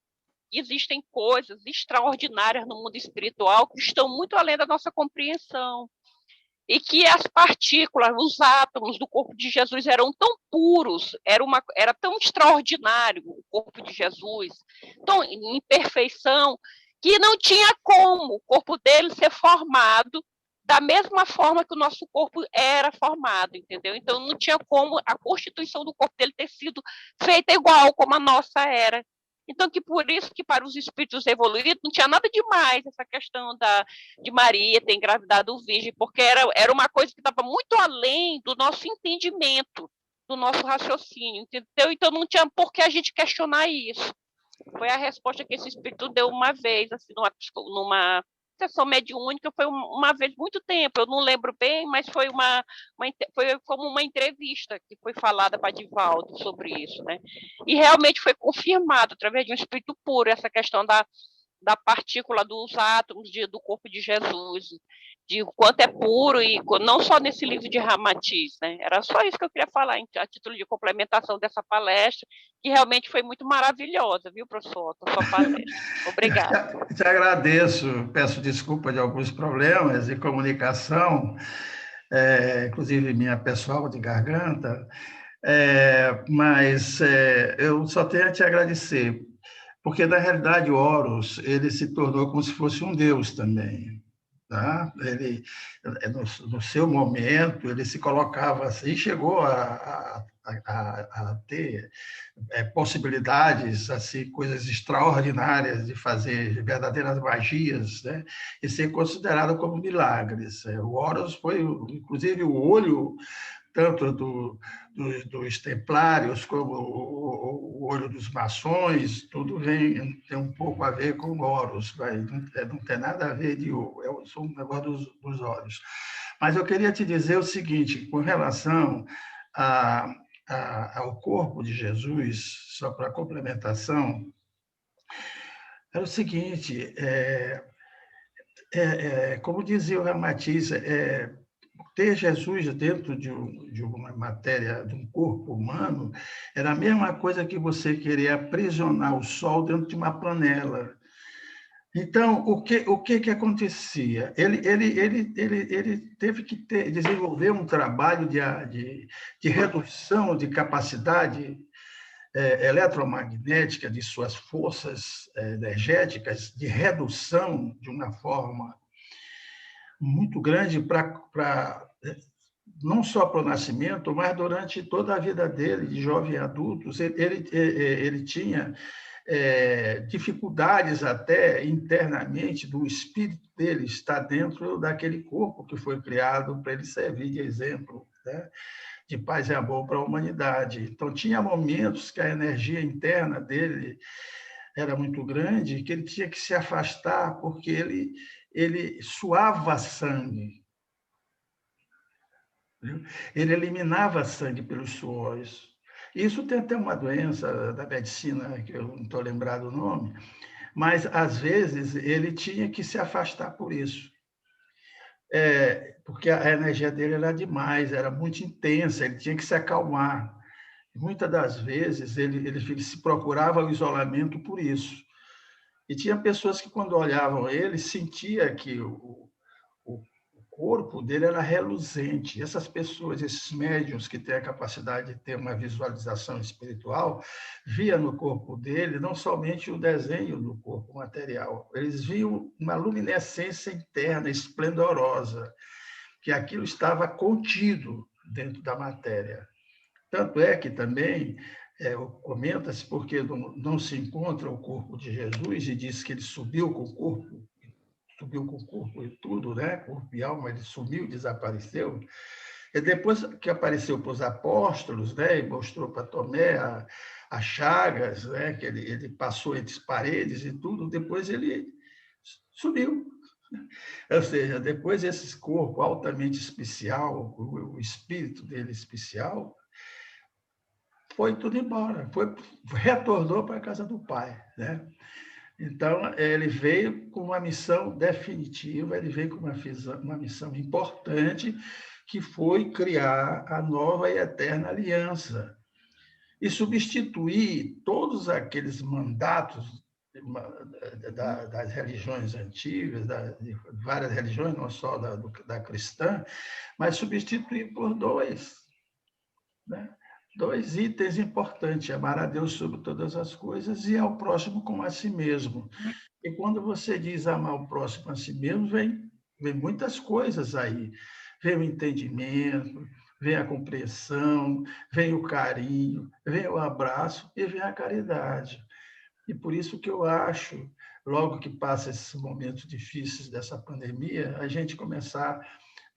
Existem coisas extraordinárias no mundo espiritual que estão muito além da nossa compreensão. E que as partículas, os átomos do corpo de Jesus eram tão puros, era tão extraordinário o corpo de Jesus, tão em perfeição, que não tinha como o corpo dele ser formado da mesma forma que o nosso corpo era formado, entendeu? Então, não tinha como a constituição do corpo dele ter sido feita igual como a nossa era. Então, que por isso que para os espíritos evoluídos não tinha nada demais essa questão de Maria ter engravidado virgem, porque era uma coisa que estava muito além do nosso entendimento, do nosso raciocínio, entendeu? Então, não tinha por que a gente questionar isso. Foi a resposta que esse espírito deu uma vez, assim, numa sessão mediúnica, foi uma vez, muito tempo, eu não lembro bem, mas foi como uma entrevista que foi falada para Divaldo sobre isso, né? E realmente foi confirmado, através de um espírito puro, essa questão da partícula dos átomos do corpo de Jesus, de quanto é puro, e não só nesse livro de Ramatiz, né? Era só isso que eu queria falar, a título de complementação dessa palestra, que realmente foi muito maravilhosa, viu, professor, a sua palestra. Obrigada. Te agradeço, peço desculpa de alguns problemas de comunicação, inclusive minha pessoal de garganta, mas eu só tenho a te agradecer, porque, na realidade, o Horus, ele se tornou como se fosse um deus também. Tá? Ele, no seu momento, ele se colocava assim, chegou a ter possibilidades, assim, coisas extraordinárias de fazer verdadeiras magias, né? E ser considerado como milagres. O Horus foi, inclusive, o olho tanto dos templários como o olho dos maçons, tudo tem um pouco a ver com Horus, não tem nada a ver é só um negócio dos olhos. Mas eu queria te dizer o seguinte, com relação ao corpo de Jesus, só para complementação, é o seguinte, como dizia o Ramatiz, ter Jesus dentro de uma matéria, de um corpo humano, era a mesma coisa que você querer aprisionar o sol dentro de uma panela. Então, o que acontecia? Ele teve que desenvolver um trabalho de redução de capacidade eletromagnética de suas forças energéticas, de redução de uma forma muito grande não só para o nascimento, mas durante toda a vida dele, de jovem e adulto. Ele tinha dificuldades até internamente do espírito dele estar dentro daquele corpo que foi criado para ele servir de exemplo, né, de paz e amor para a humanidade. Então, tinha momentos que a energia interna dele era muito grande, que ele tinha que se afastar, porque ele suava sangue, viu? Ele eliminava sangue pelos suores. Isso tem até uma doença da medicina, que eu não estou lembrado o nome, mas, às vezes, ele tinha que se afastar por isso. Porque a energia dele era demais, era muito intensa, ele tinha que se acalmar. Muitas das vezes, ele se procurava o isolamento por isso. E tinha pessoas que, quando olhavam ele, sentia que o corpo dele era reluzente. Essas pessoas, esses médiuns que têm a capacidade de ter uma visualização espiritual, via no corpo dele não somente o desenho do corpo material, eles viam uma luminescência interna esplendorosa, que aquilo estava contido dentro da matéria. Tanto é que também comenta-se porque não se encontra o corpo de Jesus e diz que ele subiu com o corpo e tudo, né? Corpo e alma, ele sumiu, desapareceu. E depois que apareceu para os apóstolos, né? E mostrou para Tomé as chagas, né? Que ele passou entre as paredes e tudo, depois ele sumiu. Ou seja, depois esse corpo altamente especial, o espírito dele especial, foi tudo embora, retornou para a casa do pai, né? Então, ele veio com uma missão definitiva, ele veio com uma missão importante, que foi criar a nova e eterna aliança e substituir todos aqueles mandatos das religiões antigas, de várias religiões, não só da cristã, mas substituir por dois, né? Dois itens importantes: amar a Deus sobre todas as coisas e ao próximo como a si mesmo. E quando você diz amar o próximo a si mesmo, vem muitas coisas aí. Vem o entendimento, vem a compreensão, vem o carinho, vem o abraço e vem a caridade. E por isso que eu acho, logo que passa esses momentos difíceis dessa pandemia, a gente começar,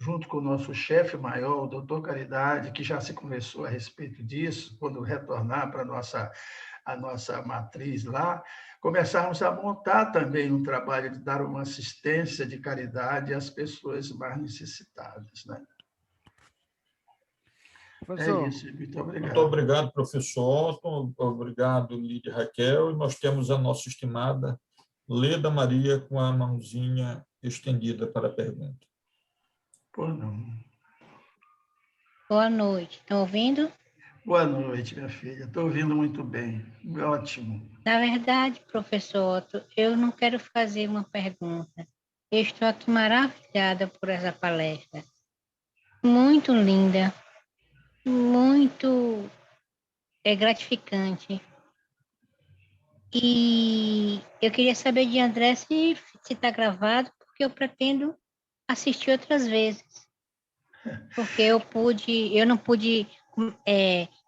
junto com o nosso chefe maior, o doutor Caridade, que já se conversou a respeito disso, quando retornar para a nossa matriz lá, começarmos a montar também um trabalho de dar uma assistência de caridade às pessoas mais necessitadas, né? Professor, É isso, muito obrigado. Muito obrigado, professor Otto, obrigado, Lídia Raquel, e nós temos a nossa estimada Leda Maria com a mãozinha estendida para a pergunta. Por não. Boa noite. Estão ouvindo? Boa noite, minha filha. Estou ouvindo muito bem. Ótimo. Na verdade, professor Otto, eu não quero fazer uma pergunta. Eu estou aqui maravilhada por essa palestra. Muito linda, muito gratificante. E eu queria saber de André se está gravado, porque eu pretendo assistir outras vezes. Porque eu não pude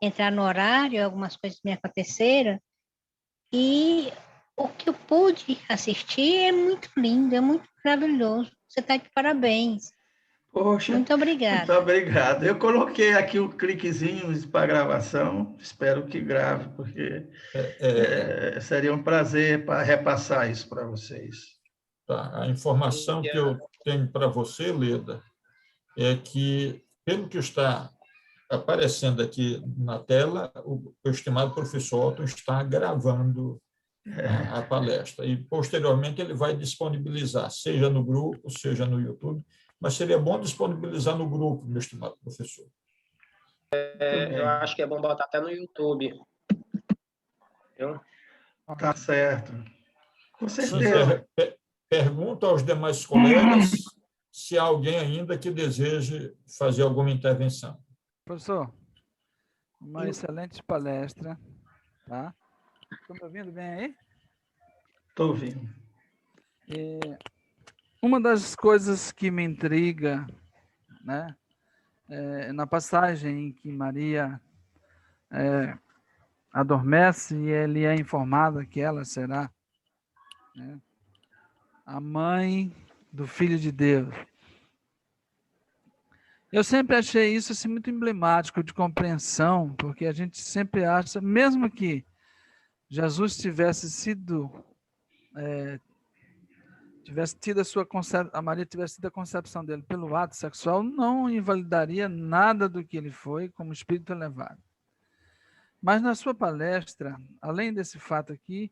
entrar no horário, algumas coisas me aconteceram, e o que eu pude assistir é muito lindo, é muito maravilhoso. Você está de parabéns. Poxa, Muito obrigada. muito obrigado. Eu coloquei aqui um cliquezinho para gravação, espero que grave, porque seria um prazer para repassar isso para vocês. Tá. A informação que eu tenho para você, Leda, é que, pelo que está aparecendo aqui na tela, o estimado professor Otto está gravando a palestra e, posteriormente, ele vai disponibilizar, seja no grupo, seja no YouTube, mas seria bom disponibilizar no grupo, meu estimado professor. Eu acho que é bom botar até no YouTube. Tá certo. Com certeza. Pergunto aos demais colegas se há alguém ainda que deseje fazer alguma intervenção. Professor, uma excelente palestra, tá? Estão me ouvindo bem aí? Estou ouvindo. Uma das coisas que me intriga, né, na passagem em que Maria adormece e ele é informado que ela será, né, a mãe do Filho de Deus. Eu sempre achei isso assim, muito emblemático de compreensão, porque a gente sempre acha, mesmo que Jesus tivesse tido a Maria tivesse tido a concepção dele pelo ato sexual, não invalidaria nada do que ele foi como espírito elevado. Mas na sua palestra, além desse fato aqui,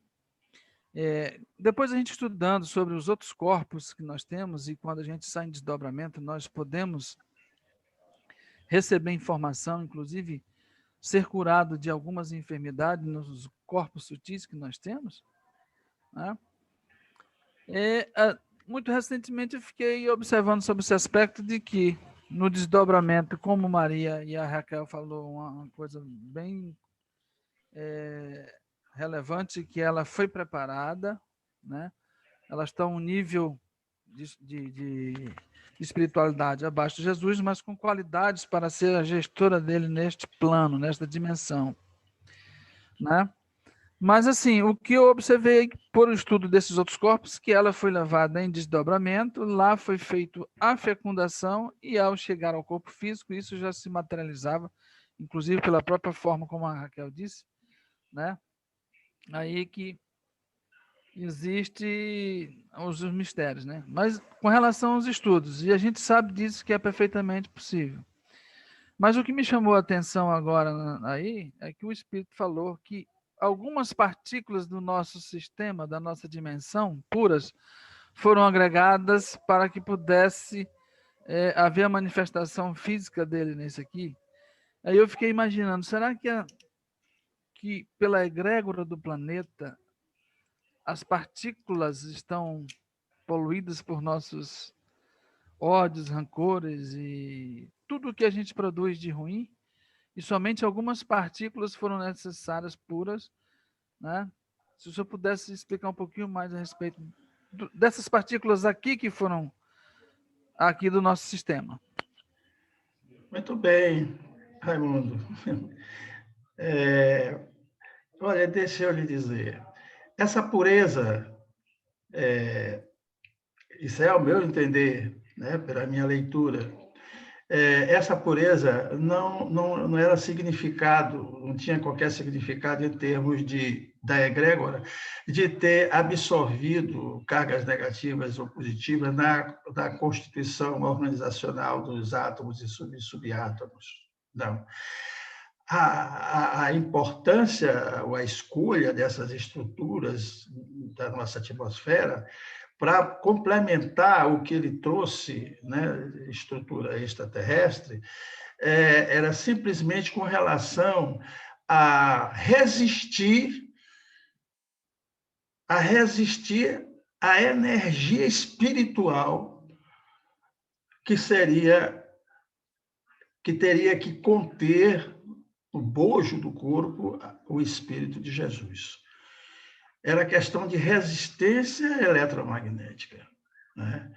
depois a gente estudando sobre os outros corpos que nós temos, e quando a gente sai em desdobramento, nós podemos receber informação, inclusive ser curado de algumas enfermidades nos corpos sutis que nós temos, né? Muito recentemente eu fiquei observando sobre esse aspecto de que no desdobramento, como Maria e a Raquel falou, uma coisa bem relevante, que ela foi preparada, né? Ela está a um nível de espiritualidade abaixo de Jesus, mas com qualidades para ser a gestora dele neste plano, nesta dimensão, né? Mas, assim, o que eu observei por estudo desses outros corpos, que ela foi levada em desdobramento, lá foi feito a fecundação, e ao chegar ao corpo físico, isso já se materializava, inclusive pela própria forma como a Raquel disse, né? Aí que existe os mistérios, né? Mas com relação aos estudos, e a gente sabe disso que é perfeitamente possível. Mas o que me chamou a atenção agora aí é que o Espírito falou que algumas partículas do nosso sistema, da nossa dimensão, puras, foram agregadas para que pudesse haver a manifestação física dele nesse aqui. Aí eu fiquei imaginando, será que pela egrégora do planeta as partículas estão poluídas por nossos ódios, rancores e tudo o que a gente produz de ruim, e somente algumas partículas foram necessárias, puras, né? Se o senhor pudesse explicar um pouquinho mais a respeito dessas partículas aqui que foram aqui do nosso sistema. Muito bem, Raimundo. Olha, deixa eu lhe dizer, essa pureza, isso é ao meu entender, né, pela minha leitura, essa pureza não era significado, não tinha qualquer significado em termos da egrégora, de ter absorvido cargas negativas ou positivas na constituição organizacional dos átomos e subatômos. Não. A importância ou a escolha dessas estruturas da nossa atmosfera para complementar o que ele trouxe, né, estrutura extraterrestre, era simplesmente com relação a resistir à energia espiritual que teria que conter o bojo do corpo, o Espírito de Jesus. Era questão de resistência eletromagnética, né?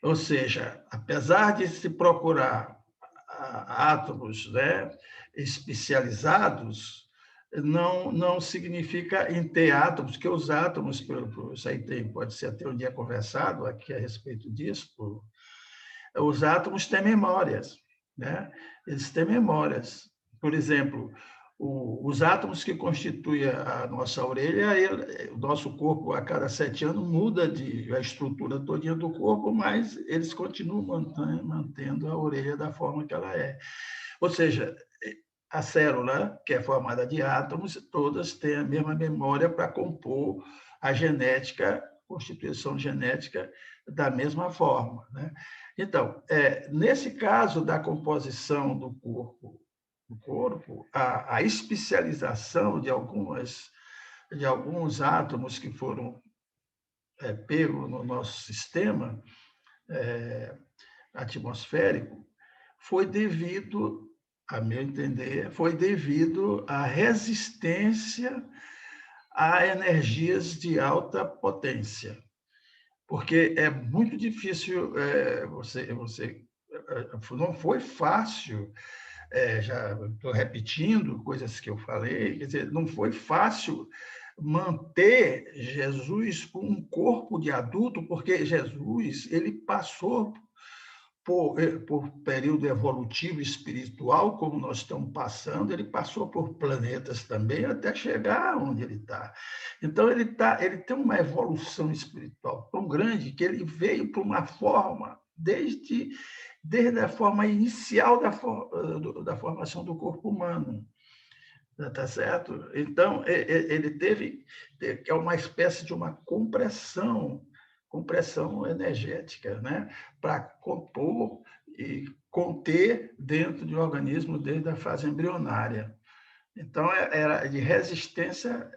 Ou seja, apesar de se procurar átomos, né, especializados, não significa em ter átomos, que os átomos, isso aí pode ser até um dia conversado aqui a respeito disso, os átomos têm memórias, né? Eles têm memórias. Por exemplo, os átomos que constituem a nossa orelha, o nosso corpo, a cada 7 anos, muda a estrutura todinha do corpo, mas eles continuam mantendo a orelha da forma que ela é. Ou seja, a célula, que é formada de átomos, todas têm a mesma memória para compor a genética, constituição genética da mesma forma, né? Então, nesse caso da composição do corpo, a especialização de alguns átomos que foram pego no nosso sistema atmosférico foi devido, a meu entender, foi devido à resistência a energias de alta potência. Porque é muito difícil, não foi fácil, já estou repetindo coisas que eu falei, quer dizer, não foi fácil manter Jesus com um corpo de adulto, porque Jesus ele passou por período evolutivo espiritual, como nós estamos passando, ele passou por planetas também até chegar onde ele está. Então, ele tem uma evolução espiritual tão grande que ele veio para uma forma, desde a forma inicial da formação do corpo humano. Tá certo? Então, ele teve que é uma espécie de uma compressão energética, né? Para compor e conter dentro de um organismo desde a fase embrionária. Então, era de resistência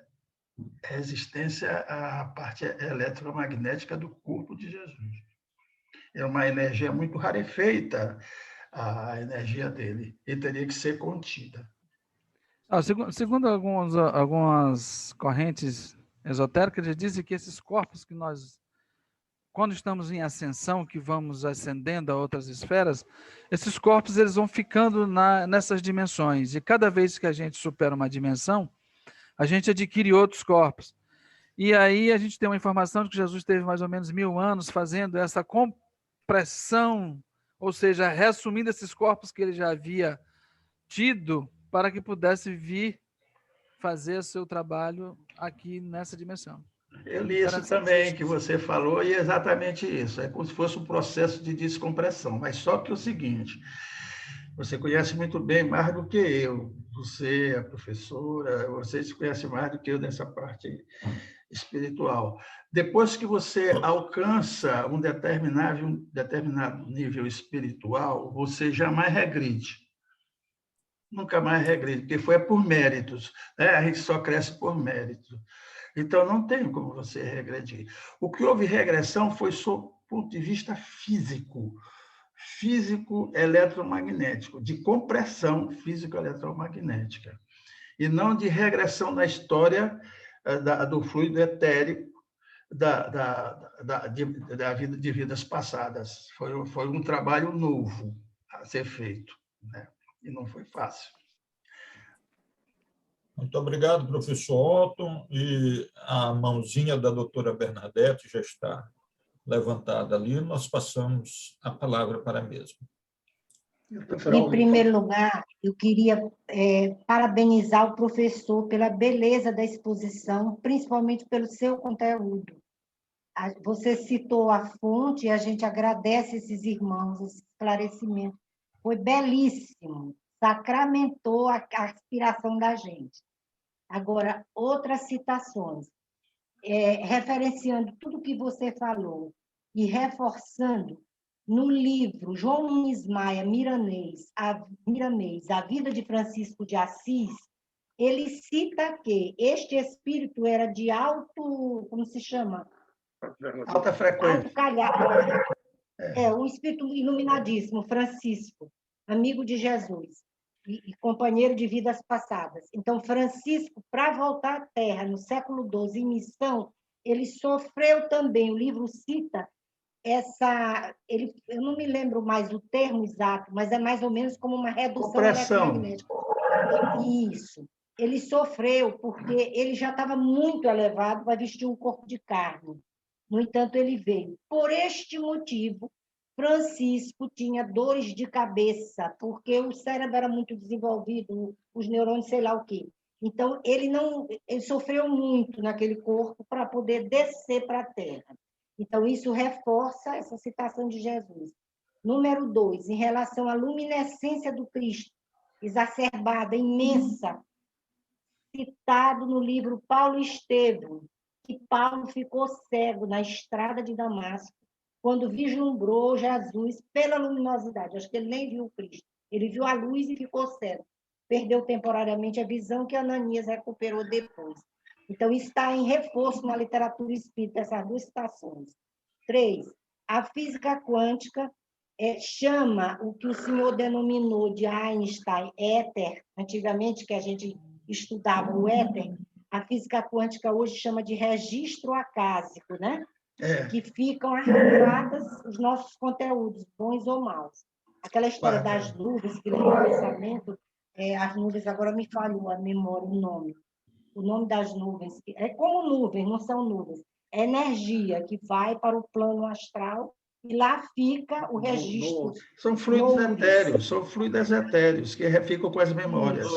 à parte eletromagnética do corpo de Jesus. É uma energia muito rarefeita, a energia dele, e teria que ser contida. Segundo algumas correntes esotéricas, eles dizem que esses corpos que nós, quando estamos em ascensão, que vamos ascendendo a outras esferas, esses corpos eles vão ficando nessas dimensões. E cada vez que a gente supera uma dimensão, a gente adquire outros corpos. E aí a gente tem uma informação de que Jesus teve mais ou menos 1000 anos fazendo essa compressão, ou seja, reassumindo esses corpos que ele já havia tido, para que pudesse vir fazer seu trabalho aqui nessa dimensão. Eu li isso também que você falou, e é exatamente isso. É como se fosse um processo de descompressão. Mas só que é o seguinte, você conhece muito bem, mais do que eu. Você, a professora, vocês conhecem mais do que eu nessa parte espiritual. Depois que você alcança um determinado nível espiritual, você jamais regride. Nunca mais regride, porque foi por méritos, né? A gente só cresce por mérito. Então, não tem como você regredir. O que houve regressão foi sob o ponto de vista físico eletromagnético, de compressão físico-eletromagnética, e não de regressão na história do fluido etérico de vidas passadas. Foi um trabalho novo a ser feito, né? E não foi fácil. Muito obrigado, professor Otton. E a mãozinha da doutora Bernadette já está levantada ali. Nós passamos a palavra para a mesma. Em primeiro lugar, eu queria parabenizar o professor pela beleza da exposição, principalmente pelo seu conteúdo. Você citou a fonte e a gente agradece esses irmãos, esse esclarecimento. Foi belíssimo, sacramentou a aspiração da gente. Agora, outras citações, referenciando tudo que você falou e reforçando, no livro João Nunes Maia Miramês, A Vida de Francisco de Assis, ele cita que este espírito era de alto, como se chama? Alta frequência. Um espírito iluminadíssimo, Francisco, amigo de Jesus e companheiro de vidas passadas. Então, Francisco, para voltar à Terra no século XII, em missão, ele sofreu também, o livro cita eu não me lembro mais o termo exato, mas é mais ou menos como uma redução eletromagnética. Isso. Ele sofreu porque ele já estava muito elevado para vestir um corpo de carne. No entanto, ele veio. Por este motivo, Francisco tinha dores de cabeça, porque o cérebro era muito desenvolvido, os neurônios, sei lá o quê. Então, ele sofreu muito naquele corpo para poder descer para a Terra. Então, isso reforça essa citação de Jesus. Número 2, em relação à luminescência do Cristo, exacerbada, imensa, citado no livro Paulo Estevão, que Paulo ficou cego na estrada de Damasco, quando vislumbrou Jesus pela luminosidade. Acho que ele nem viu o Cristo. Ele viu a luz e ficou cego. Perdeu temporariamente a visão que Ananias recuperou depois. Então, isso está em reforço na literatura espírita, essas duas citações. 3. A física quântica chama o que o senhor denominou de Einstein éter, antigamente que a gente estudava o éter, a física quântica hoje chama de registro acásico, né? Que ficam arquivadas os nossos conteúdos, bons ou maus. Aquela história das nuvens, que lembra o pensamento, as nuvens, agora me falhou a memória, o nome das nuvens, é como nuvens, não são nuvens, é energia que vai para o plano astral e lá fica o registro. São fluidos etéreos que ficam com as memórias.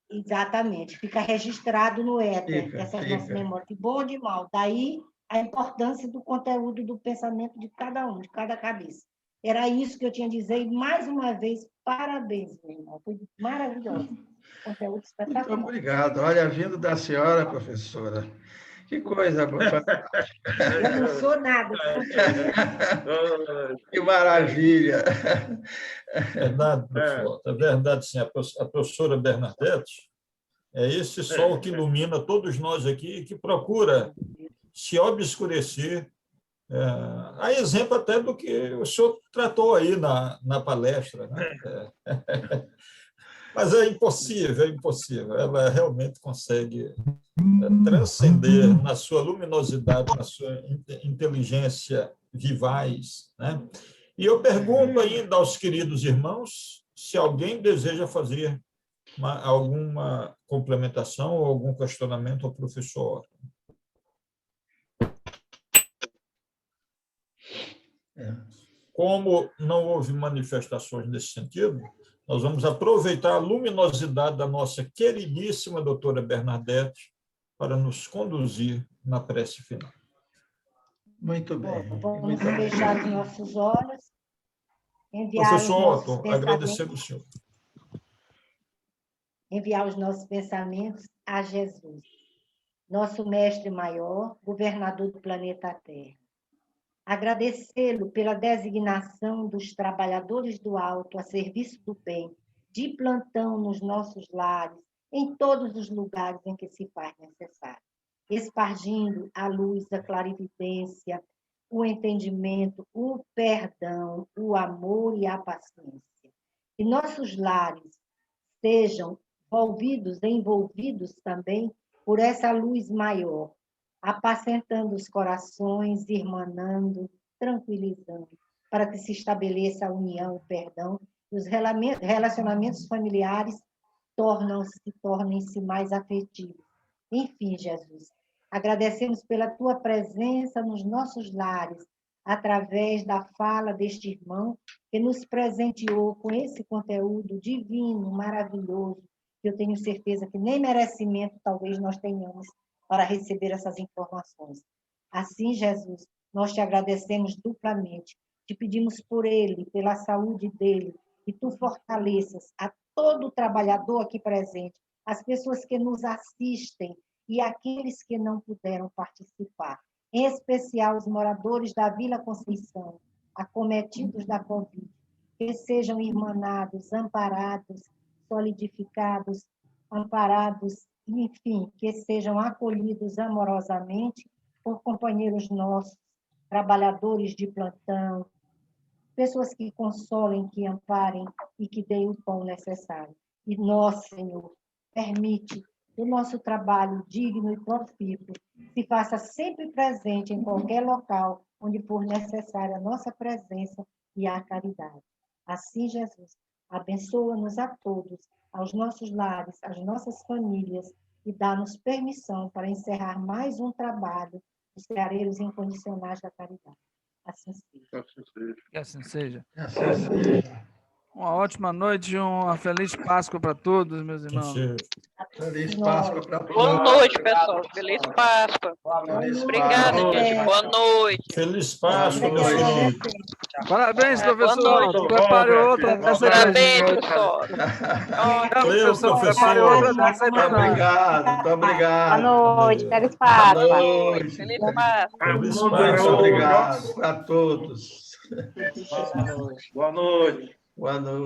Exatamente, fica registrado no éter, essas nossas memórias, de bom ou de mal. Daí a importância do conteúdo do pensamento de cada um, de cada cabeça. Era isso que eu tinha a dizer, e mais uma vez, parabéns, meu irmão, foi maravilhoso. Conteúdo espetacular. Muito obrigado. Olha, vindo da senhora, professora, que coisa boa. Eu não sou nada. Que maravilha. É verdade, professor. É verdade, sim. A professora Bernadette é esse sol que ilumina todos nós aqui e que procura se obscurecer, a exemplo até do que o senhor tratou aí na palestra, né? Mas é impossível, é impossível. Ela realmente consegue transcender na sua luminosidade, na sua inteligência vivaz, né? E eu pergunto ainda aos queridos irmãos se alguém deseja fazer alguma complementação ou algum questionamento ao professor. Como não houve manifestações nesse sentido, nós vamos aproveitar a luminosidade da nossa queridíssima doutora Bernadette para nos conduzir na prece final. Muito bem. Vamos fechar os nossos olhos. Professor Otto, agradecemos o senhor. Enviar os nossos pensamentos a Jesus, nosso mestre maior, governador do planeta Terra. Agradecê-lo pela designação dos trabalhadores do alto a serviço do bem, de plantão nos nossos lares, em todos os lugares em que se faz necessário, espargindo a luz, a clarividência, o entendimento, o perdão, o amor e a paciência. Que nossos lares sejam envolvidos também por essa luz maior, apacentando os corações, irmanando, tranquilizando, para que se estabeleça a união, o perdão, e os relacionamentos familiares tornem-se mais afetivos. Enfim, Jesus, agradecemos pela tua presença nos nossos lares, através da fala deste irmão que nos presenteou com esse conteúdo divino, maravilhoso, que eu tenho certeza que nem merecimento talvez nós tenhamos para receber essas informações. Assim, Jesus, nós te agradecemos duplamente, te pedimos por ele, pela saúde dele, que tu fortaleças a todo trabalhador aqui presente, as pessoas que nos assistem e aqueles que não puderam participar, em especial os moradores da Vila Conceição, acometidos da Covid, que sejam irmanados, amparados, solidificados, amparados, enfim, que sejam acolhidos amorosamente por companheiros nossos, trabalhadores de plantão, pessoas que consolem, que amparem e que deem o pão necessário. E nós, Senhor, permite que o nosso trabalho digno e profícuo se faça sempre presente em qualquer local onde for necessária a nossa presença e a caridade. Assim, Jesus, abençoa-nos a todos, aos nossos lares, às nossas famílias, e dá-nos permissão para encerrar mais um trabalho dos ceareiros incondicionais da caridade. Assim seja. Que assim seja. Assim seja. Uma ótima noite e uma feliz Páscoa para todos, meus irmãos. Feliz Páscoa para todos. Boa noite, pessoal. Feliz Páscoa. Obrigada, gente. Boa noite. Feliz Páscoa, meu senhor. Parabéns, Boa professor. noite. Prepare outra dessa Parabéns, vez. professor. Valeu, Professor, prepare professor. outra dessa Muito obrigado, muito obrigado. Boa noite, feliz Boa Páscoa. noite. Feliz Páscoa. Feliz Muito Páscoa. obrigado para todos. Boa noite. Boa noite.